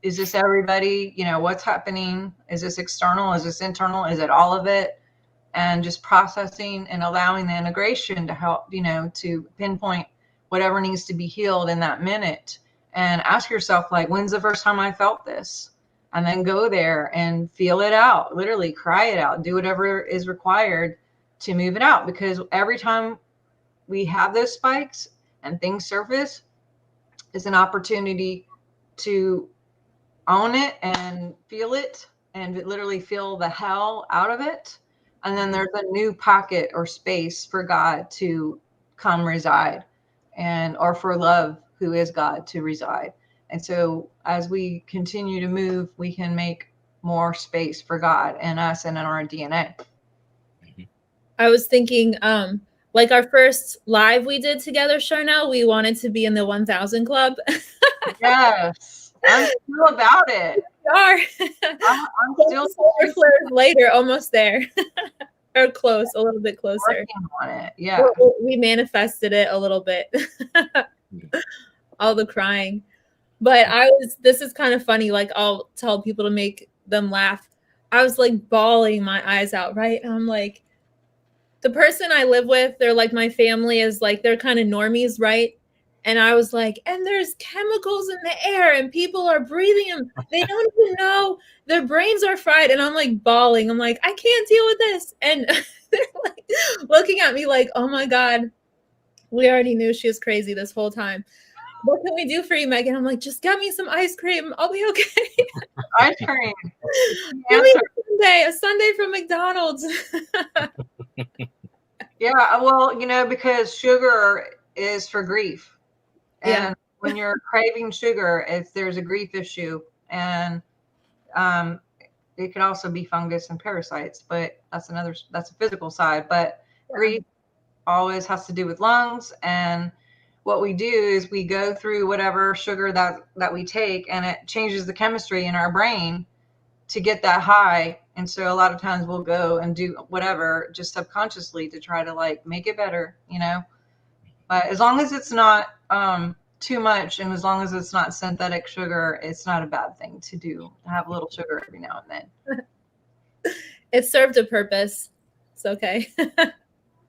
Is this everybody? What's happening? Is this external? Is this internal? Is it all of it? And just processing and allowing the integration to help, to pinpoint whatever needs to be healed in that minute. And ask yourself, like, when's the first time I felt this? And then go there and feel it out, literally cry it out, do whatever is required to move it out. Because every time we have those spikes and things surface, is an opportunity to own it and feel it, and literally feel the hell out of it. And then there's a new pocket or space for God to come reside, or for love, who is God, to reside. And so as we continue to move, we can make more space for God in us and in our DNA. I was thinking, like our first live we did together, Sharnael, we wanted to be in the 1000 Club. Yes, I'm still about it. We are. I'm still solar flares later, almost there. Or close, a little bit closer. Working on it. Yeah. We manifested it a little bit. all the crying. But this is kind of funny. Like, I'll tell people to make them laugh. I was like bawling my eyes out, right? And I'm like, the person I live with, they're like, my family is like, they're kind of normies, right? And I was like, and there's chemicals in the air and people are breathing them. They don't even know, their brains are fried. And I'm like bawling. I'm like, I can't deal with this. And they're like looking at me like, oh my God, we already knew she was crazy this whole time. What can we do for you, Megan? I'm like, just get me some ice cream. I'll be okay. Ice cream. Give me a sundae from McDonald's. Yeah, well, you know, because sugar is for grief. And when you're craving sugar, there's a grief issue. And it could also be fungus and parasites, but that's a physical side. But grief always has to do with lungs. And what we do is we go through whatever sugar that we take, and it changes the chemistry in our brain to get that high. And so a lot of times we'll go and do whatever just subconsciously to try to like make it better, you know. But as long as it's not too much, and as long as it's not synthetic sugar, it's not a bad thing to do, to have a little sugar every now and then. It served a purpose. It's okay.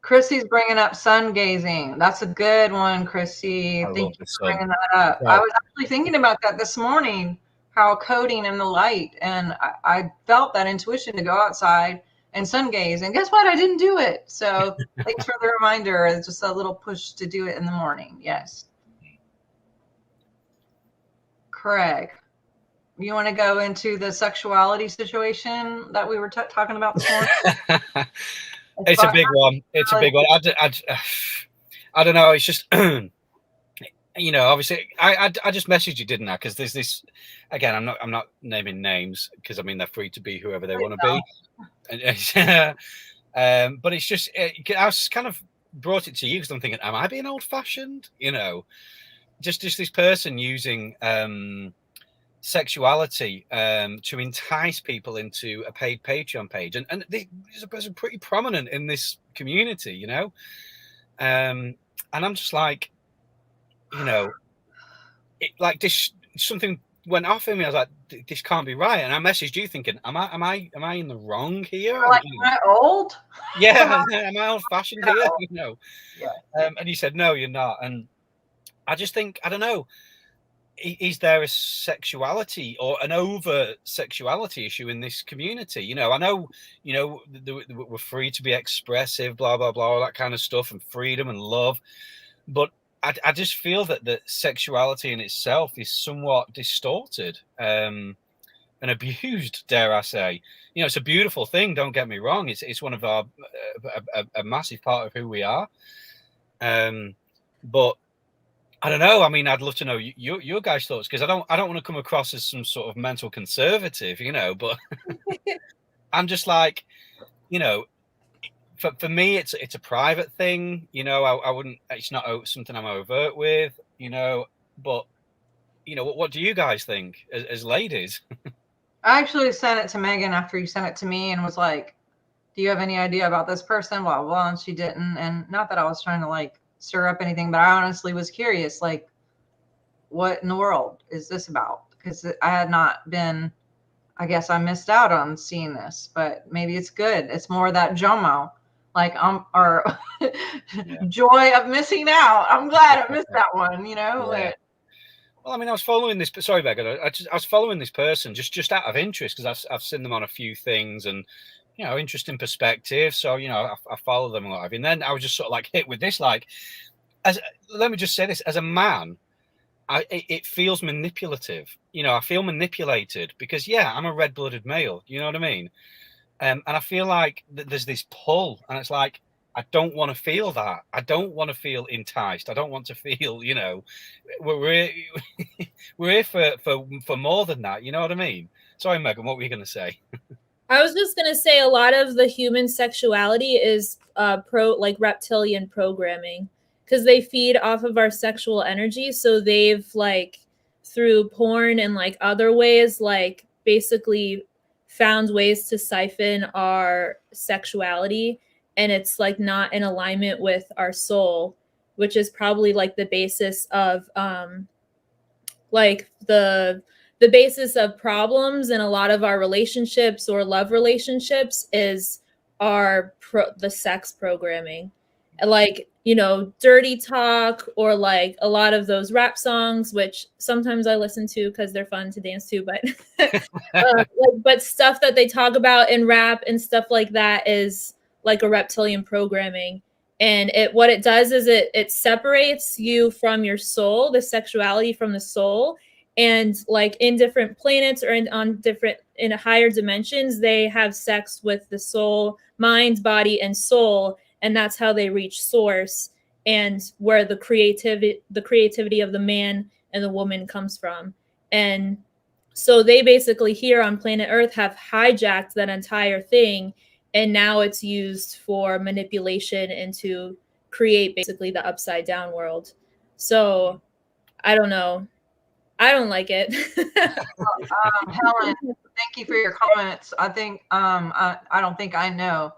Chrissy's bringing up sun gazing. That's a good one, Chrissy. Thank you for bringing that up. I was actually thinking about that this morning, how coding in the light, and I felt that intuition to go outside and sun gaze, and guess what? I didn't do it. So thanks for the reminder. It's just a little push to do it in the morning. Yes. Craig, you want to go into the sexuality situation that we were talking about this morning? It's a big one. It's a big one. I don't know. It's just, you know, obviously, I just messaged you, didn't I? Because there's this. Again, I'm not naming names because I mean they're free to be whoever they want to be. But it's just, I was kind of brought it to you because I'm thinking, am I being old-fashioned? You know, just this person using sexuality to entice people into a paid Patreon page, and there's a person pretty prominent in this community, you know, and I'm just like, you know, like this, something went off in me. I was like, this can't be right, and I messaged you thinking, am I in the wrong here? Like, am I old? Yeah, am I old-fashioned here? You know, yeah. And you said no, you're not, and I just think, I don't know. Is there a sexuality or an over sexuality issue in this community? You know, I know, you know, we're free to be expressive, blah, blah, blah, all that kind of stuff, and freedom and love. But I just feel that the sexuality in itself is somewhat distorted and abused, dare I say. You know, it's a beautiful thing, don't get me wrong. It's one of our, a massive part of who we are. But I don't know. I mean, I'd love to know your guys' thoughts, because I don't want to come across as some sort of mental conservative, you know. But I'm just like, you know, for me, it's a private thing, you know. I wouldn't. It's not something I'm overt with, you know. But you know, what do you guys think as ladies? I actually sent it to Megan after you sent it to me, and was like, "Do you have any idea about this person?" Blah blah. Blah. And she didn't. And not that I was trying to like stir up anything, but I honestly was curious, like, what in the world is this about? Because I had not been, I guess I missed out on seeing this, but maybe it's good. It's more that JOMO, like, or joy of missing out. I'm glad I missed that one, you know. Yeah. Well, I mean, I was following this. Sorry, Megan. I was following this person just out of interest, because I've seen them on a few things, and you know, interesting perspective. So, you know, I follow them a lot. And then I was just sort of like hit with this, like, let me just say this, as a man, it feels manipulative. You know, I feel manipulated because, yeah, I'm a red-blooded male. You know what I mean? And I feel like there's this pull, and it's like, I don't want to feel that. I don't want to feel enticed. I don't want to feel, you know, we're here for more than that. You know what I mean? Sorry, Megan, what were you going to say? I was just going to say a lot of the human sexuality is like reptilian programming, because they feed off of our sexual energy. So they've like through porn and like other ways, like basically found ways to siphon our sexuality. And it's like not in alignment with our soul, which is probably like the basis of like the basis of problems in a lot of our relationships or love relationships is the sex programming. Like, you know, dirty talk, or like a lot of those rap songs, which sometimes I listen to because they're fun to dance to, but but stuff that they talk about in rap and stuff like that is like a reptilian programming. And what it does is it separates you from your soul, the sexuality from the soul. And like in different planets or in higher dimensions, they have sex with the soul, mind, body, and soul, and that's how they reach source, and where the creativity of the man and the woman comes from. And so they basically here on planet Earth have hijacked that entire thing, and now it's used for manipulation and to create basically the upside down world. So I don't know. I don't like it. Helen, thank you for your comments. I think I don't think I know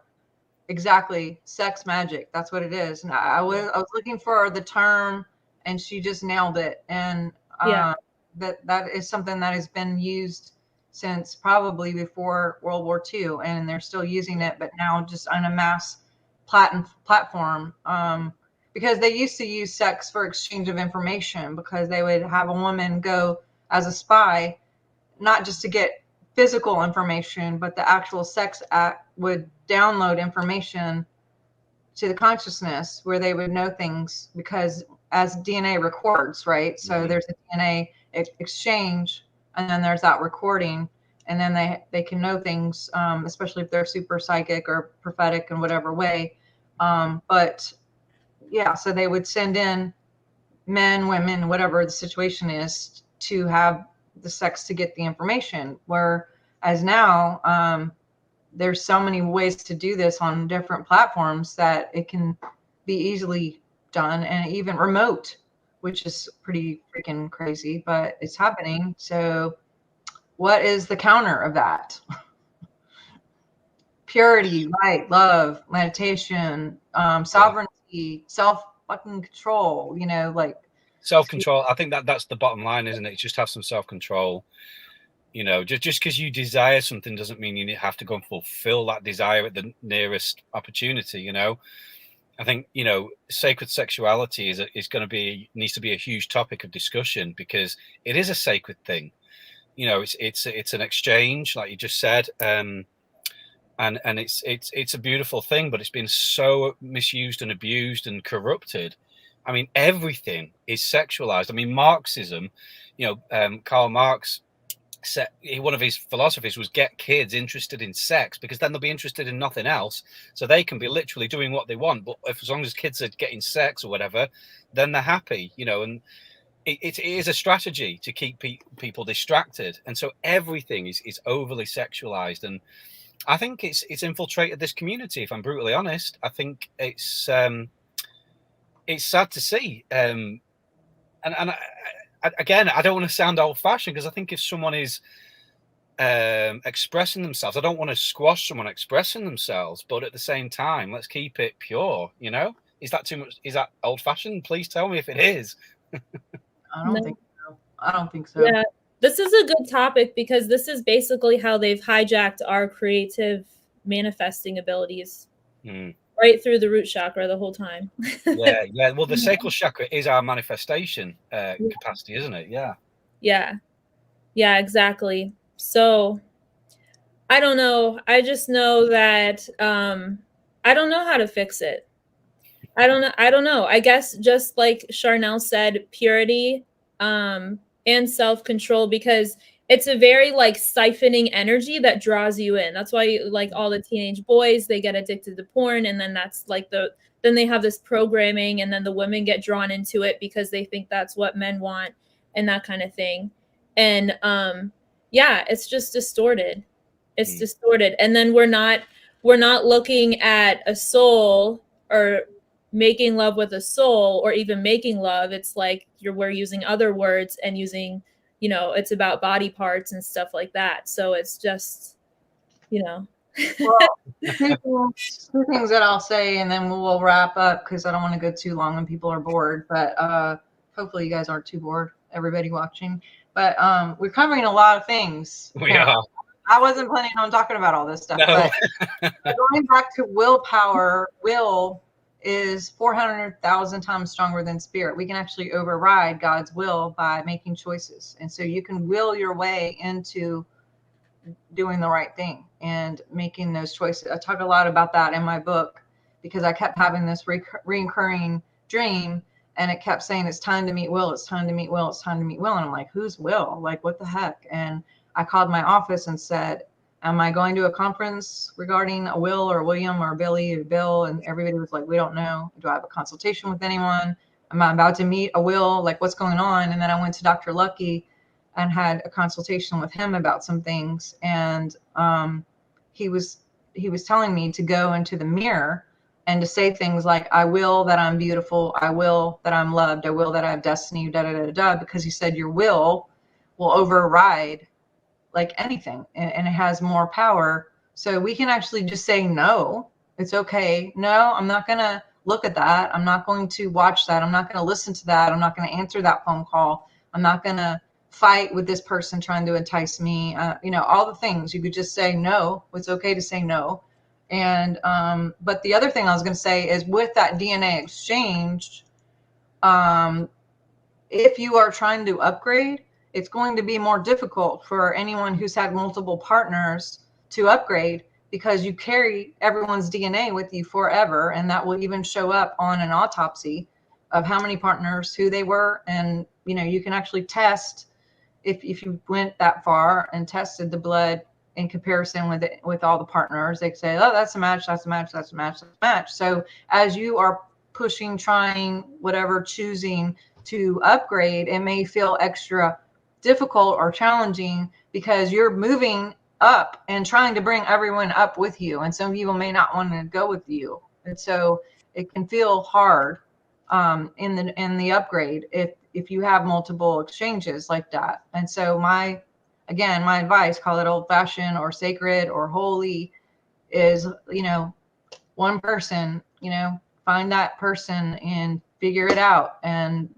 exactly sex magic. That's what it is. And I was looking for the term, and she just nailed it. And Yeah. that is something that has been used since probably before World War II, and they're still using it, but now just on a mass platform. Because they used to use sex for exchange of information, because they would have a woman go as a spy, not just to get physical information, but the actual sex act would download information to the consciousness where they would know things, because as DNA records, right? So there's a DNA exchange, and then there's that recording, and then they can know things, especially if they're super psychic or prophetic in whatever way. But yeah, so they would send in men, women, whatever the situation is, to have the sex to get the information. Whereas now, there's so many ways to do this on different platforms that it can be easily done, and even remote, which is pretty freaking crazy, but it's happening. So what is the counter of that? Purity, light, love, meditation, sovereignty, self fucking control, you know, like self-control. I think that's the bottom line, isn't it? Just have some self-control. You know, just because you desire something doesn't mean you have to go and fulfill that desire at the nearest opportunity. You know, I think, you know, sacred sexuality needs to be a huge topic of discussion, because it is a sacred thing. You know, it's an exchange, like you just said, and it's a beautiful thing, but it's been so misused and abused and corrupted. I mean, everything is sexualized. I mean, Marxism, you know, Karl Marx said, one of his philosophies was get kids interested in sex, because then they'll be interested in nothing else, so they can be literally doing what they want. But as long as kids are getting sex or whatever, then they're happy, you know. And it is a strategy to keep people distracted, and so everything is overly sexualized. And I think it's infiltrated this community, if I'm brutally honest. I think it's sad to see. And again, I don't want to sound old-fashioned, because I think if someone is expressing themselves, I don't want to squash someone expressing themselves, but at the same time, let's keep it pure. You know, is that too much? Is that old-fashioned? Please tell me if it is. I don't think so. I don't think so. Yeah, this is a good topic, because this is basically how they've hijacked our creative manifesting abilities. Right through the root chakra the whole time. yeah. Well, the sacral chakra is our manifestation capacity, isn't it? Yeah, exactly. So I don't know. I just know that I don't know how to fix it. I don't know. I guess just like Sharnael said, purity and self-control, because it's a very like siphoning energy that draws you in. That's why like all the teenage boys, they get addicted to porn, and then that's like then they have this programming, and then the women get drawn into it because they think that's what men want and that kind of thing. And yeah, it's just distorted. It's distorted. And then we're not looking at a soul or making love with a soul, or even making love. It's like we're using other words and using, you know, it's about body parts and stuff like that. So it's just, you know. Well, two things that I'll say, and then we'll wrap up, because I don't want to go too long when people are bored. But hopefully you guys aren't too bored. everybody watching. But we're covering a lot of things. We are. I wasn't planning on talking about all this stuff, No. but going back to willpower, will is 400,000 times stronger than spirit. We can actually override God's will by making choices. And so you can will your way into doing the right thing and making those choices. I talk a lot about that in my book because I kept having this recurring dream, and it kept saying, it's time to meet Will. It's time to meet Will. It's time to meet Will. And I'm like, who's Will? Like, what the heck? And I called my office and said, am I going to a conference regarding a Will or William or Billy or Bill? And everybody was like, we don't know. Do I have a consultation with anyone? Am I about to meet a Will? Like, what's going on? And then I went to Dr. Lucky and had a consultation with him about some things. And he was telling me to go into the mirror and to say things like, I will that I'm beautiful. I will that I'm loved. I will that I have destiny, da, da, da, da, because he said your will override like anything, and it has more power. So we can actually just say, no, it's okay. No, I'm not going to look at that. I'm not going to watch that. I'm not going to listen to that. I'm not going to answer that phone call. I'm not going to fight with this person trying to entice me. All the things you could just say, no, it's okay to say no. And, but the other thing I was going to say is with that DNA exchange, if you are trying to upgrade, it's going to be more difficult for anyone who's had multiple partners to upgrade because you carry everyone's DNA with you forever. And that will even show up on an autopsy of how many partners, who they were. And, you can actually test if you went that far and tested the blood in comparison with all the partners. They say, oh, that's a match, that's a match, that's a match, that's a match. So as you are pushing, trying, whatever, choosing to upgrade, it may feel extra difficult or challenging because you're moving up and trying to bring everyone up with you. And some people may not want to go with you. And so it can feel hard in the upgrade if you have multiple exchanges like that. And so my advice, call it old fashioned or sacred or holy, is, one person, find that person and figure it out. And,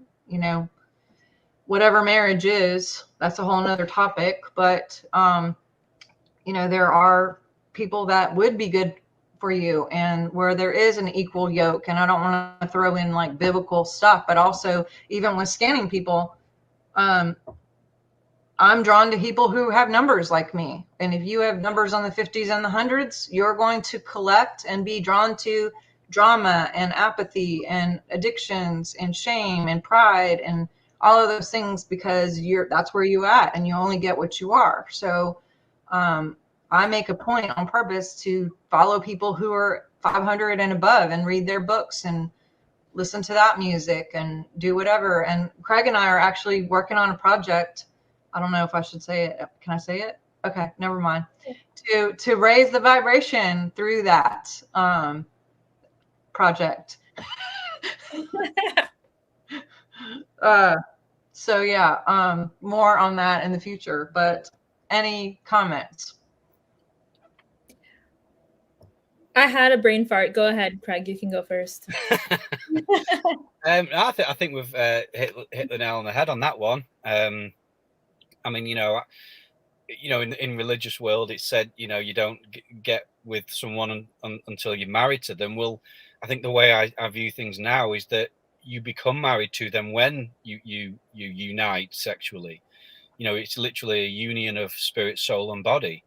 whatever marriage is, that's a whole nother topic. But, there are people that would be good for you and where there is an equal yoke. And I don't want to throw in like biblical stuff, but also even with scanning people, I'm drawn to people who have numbers like me. And if you have numbers on the 50s and the 100s, you're going to collect and be drawn to drama and apathy and addictions and shame and pride and all of those things because that's where you're at and you only get what you are. So I make a point on purpose to follow people who are 500 and above and read their books and listen to that music and do whatever. And Craig and I are actually working on a project. I don't know if I should say it. Can I say it? Okay, never mind. To raise the vibration through that project. So yeah, more on that in the future. But any comments? I had a brain fart. Go ahead, Craig. You can go first. I think we've hit the nail on the head on that one. I mean, in religious world, it's said, you don't get with someone until you're married to them. Well, I think the way I view things now is that you become married to them when you unite sexually. It's literally a union of spirit, soul, and body.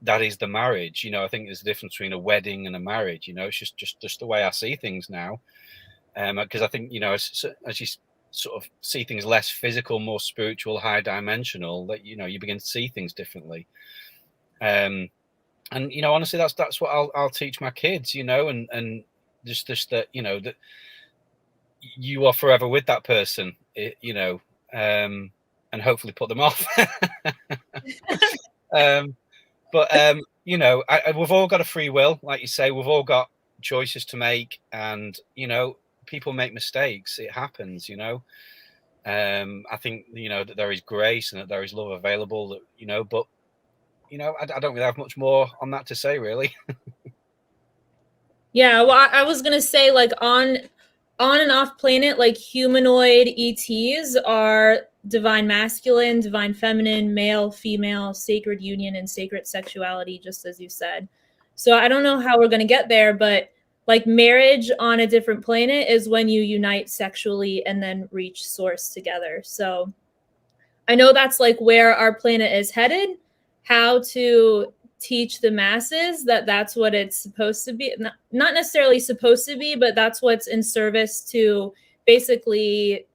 That is the marriage. I think there's a difference between a wedding and a marriage. It's just the way I see things now. Because I think, as you sort of see things less physical, more spiritual, high dimensional, that, you begin to see things differently. And, honestly, that's what I'll teach my kids, and just that, that you are forever with that person, and hopefully put them off. But we've all got a free will, like you say. We've all got choices to make, and people make mistakes. It happens. I think that there is grace and that there is love available. But I don't really have much more on that to say, really. Yeah, well, I was gonna say, like, on on and off planet, like humanoid ETs are divine masculine, divine feminine, male, female, sacred union, and sacred sexuality, just as you said. So I don't know how we're going to get there, but like marriage on a different planet is when you unite sexually and then reach source together. So I know that's like where our planet is headed, how to teach the masses that that's what it's supposed to be. Not necessarily supposed to be, but that's what's in service to basically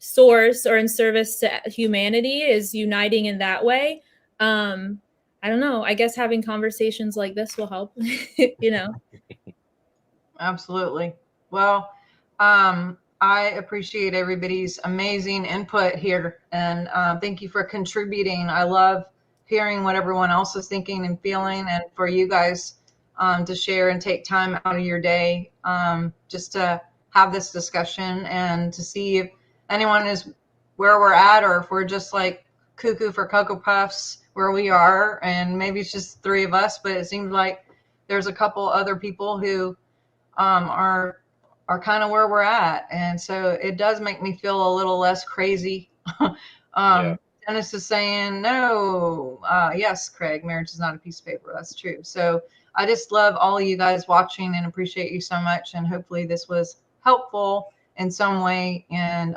source, or in service to humanity, is uniting in that way. I don't know. I guess having conversations like this will help, you know? Absolutely. Well, I appreciate everybody's amazing input here, and thank you for contributing. I love hearing what everyone else is thinking and feeling, and for you guys to share and take time out of your day just to have this discussion and to see if anyone is where we're at, or if we're just like cuckoo for Cocoa Puffs where we are, and maybe it's just three of us, but it seems like there's a couple other people who are kind of where we're at, and so it does make me feel a little less crazy. Yeah. Dennis is saying no. Yes, Craig, marriage is not a piece of paper. That's true. So I just love all of you guys watching and appreciate you so much, and hopefully this was helpful in some way, and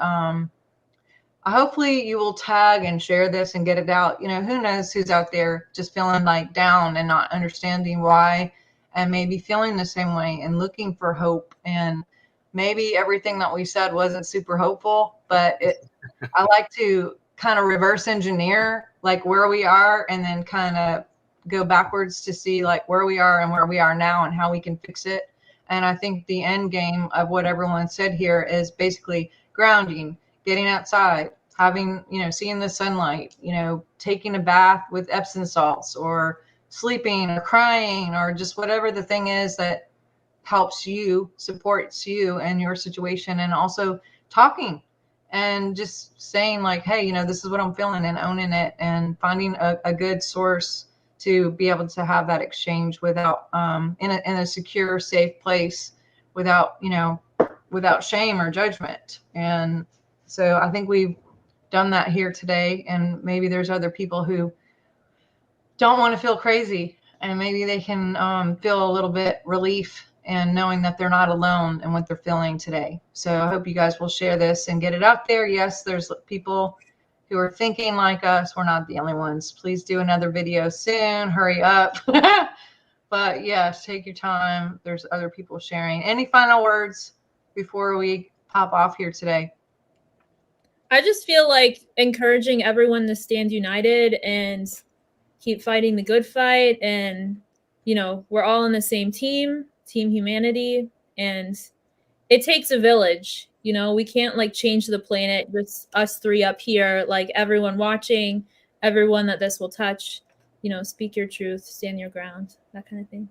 hopefully you will tag and share this and get it out. You know, who knows who's out there just feeling like down and not understanding why, and maybe feeling the same way and looking for hope. And maybe everything that we said wasn't super hopeful, but I like to kind of reverse engineer like where we are, and then kind of go backwards to see like where we are and where we are now and how we can fix it. And I think the end game of what everyone said here is basically grounding, getting outside, having, you know, seeing the sunlight, you know, taking a bath with Epsom salts, or sleeping, or crying, or just whatever the thing is that helps you, supports you and your situation. And also talking and just saying like, hey, you know, this is what I'm feeling, and owning it, and finding a good source to be able to have that exchange without in a secure, safe place, without, you know, without shame or judgment. And so I think we've done that here today, and maybe there's other people who don't want to feel crazy, and maybe they can feel a little bit relief and knowing that they're not alone in what they're feeling today. So I hope you guys will share this and get it out there. Yes, there's people who are thinking like us. We're not the only ones. Please do another video soon. Hurry up. But yes, take your time. There's other people sharing. Any final words before we pop off here today? I just feel like encouraging everyone to stand united and keep fighting the good fight. And, you know, we're all in the same team humanity, and it takes a village. You know, we can't like change the planet, just us three up here, like everyone watching, everyone that this will touch, you know, speak your truth, stand your ground, that kind of thing.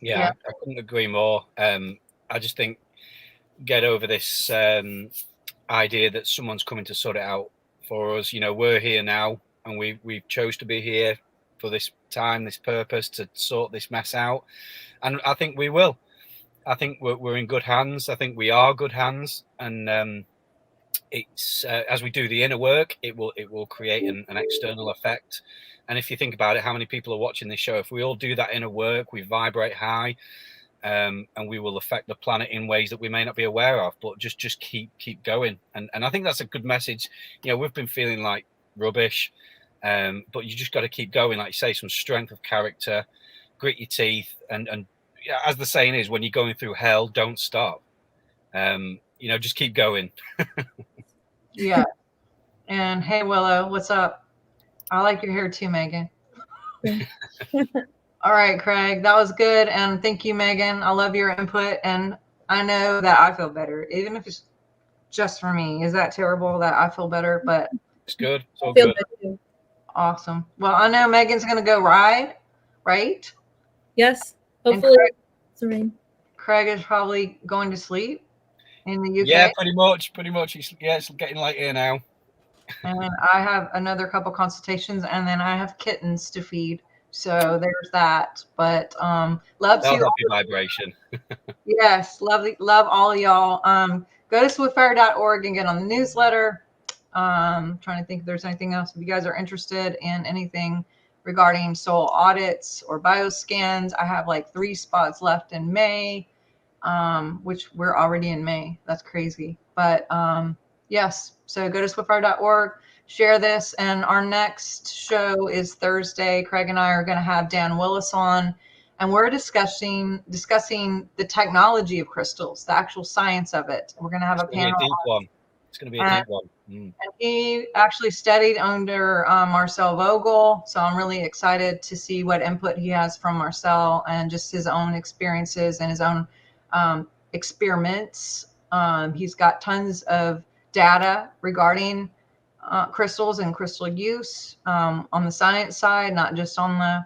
Yeah. I couldn't agree more. I just think get over this idea that someone's coming to sort it out for us. You know, we're here now, and we've chose to be here for this time, this purpose, to sort this mess out. And I think we will. I think we're in good hands. I think we are good hands. And it's as we do the inner work, it will create an external effect. And if you think about it, how many people are watching this show? If we all do that inner work, we vibrate high, and we will affect the planet in ways that we may not be aware of. But just keep going. And I think that's a good message. You know, we've been feeling like rubbish, but you just got to keep going. Like you say, some strength of character, grit your teeth, and as the saying is, when you're going through hell, don't stop. You know, just keep going. Yeah. And hey, Willow, what's up? I like your hair too, Megan. All right, Craig, that was good. And thank you, Megan. I love your input. And I know that I feel better, even if it's just for me. Is that terrible that I feel better? But it's good. It's all good. Awesome. Well, I know Megan's going to go ride, right? Yes. Hopefully it's the rain. Craig is probably going to sleep in the UK. Yeah, pretty much. It's getting late here now. And I have another couple consultations, and then I have kittens to feed. So there's that. But love That'll to help your vibration. yes, love all of y'all. Go to swiftfire.org and get on the newsletter. Trying to think if there's anything else. If you guys are interested in anything regarding soul audits or bioscans, I have like 3 spots left in May, which we're already in May. That's crazy. But yes, so go to swiftfire.org, share this. And our next show is Thursday. Craig and I are going to have Dan Willis on, and we're discussing the technology of crystals, the actual science of it. We're going to have a panel. It's going to be a deep one. And he actually studied under Marcel Vogel. So I'm really excited to see what input he has from Marcel and just his own experiences and his own experiments. He's got tons of data regarding crystals and crystal use on the science side, not just on the,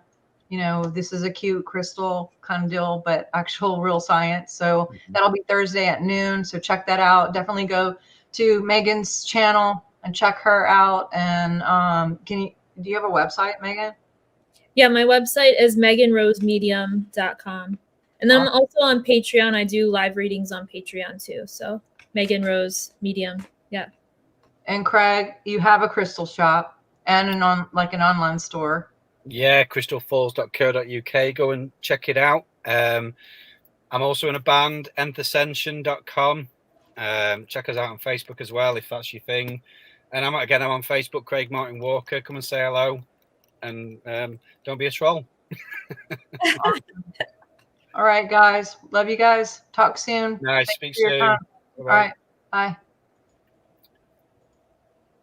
this is a cute crystal kind of deal, but actual real science. So that'll be Thursday at noon. So check that out. Definitely go to Megan's channel and check her out. And do you have a website, Megan? Yeah, my website is meganrosemedium.com. And then I'm also on Patreon. I do live readings on Patreon too. So Megan Rose Medium. Yeah. And Craig, you have a crystal shop and an online store. Yeah, crystalfalls.co.uk. Go and check it out. I'm also in a band, nthascension.com. Check us out on Facebook as well if that's your thing. And I'm on Facebook, Craig Martin Walker. Come and say hello, and don't be a troll. All right, guys. Love you guys. Talk soon. Nice. Speak soon. All right. Bye.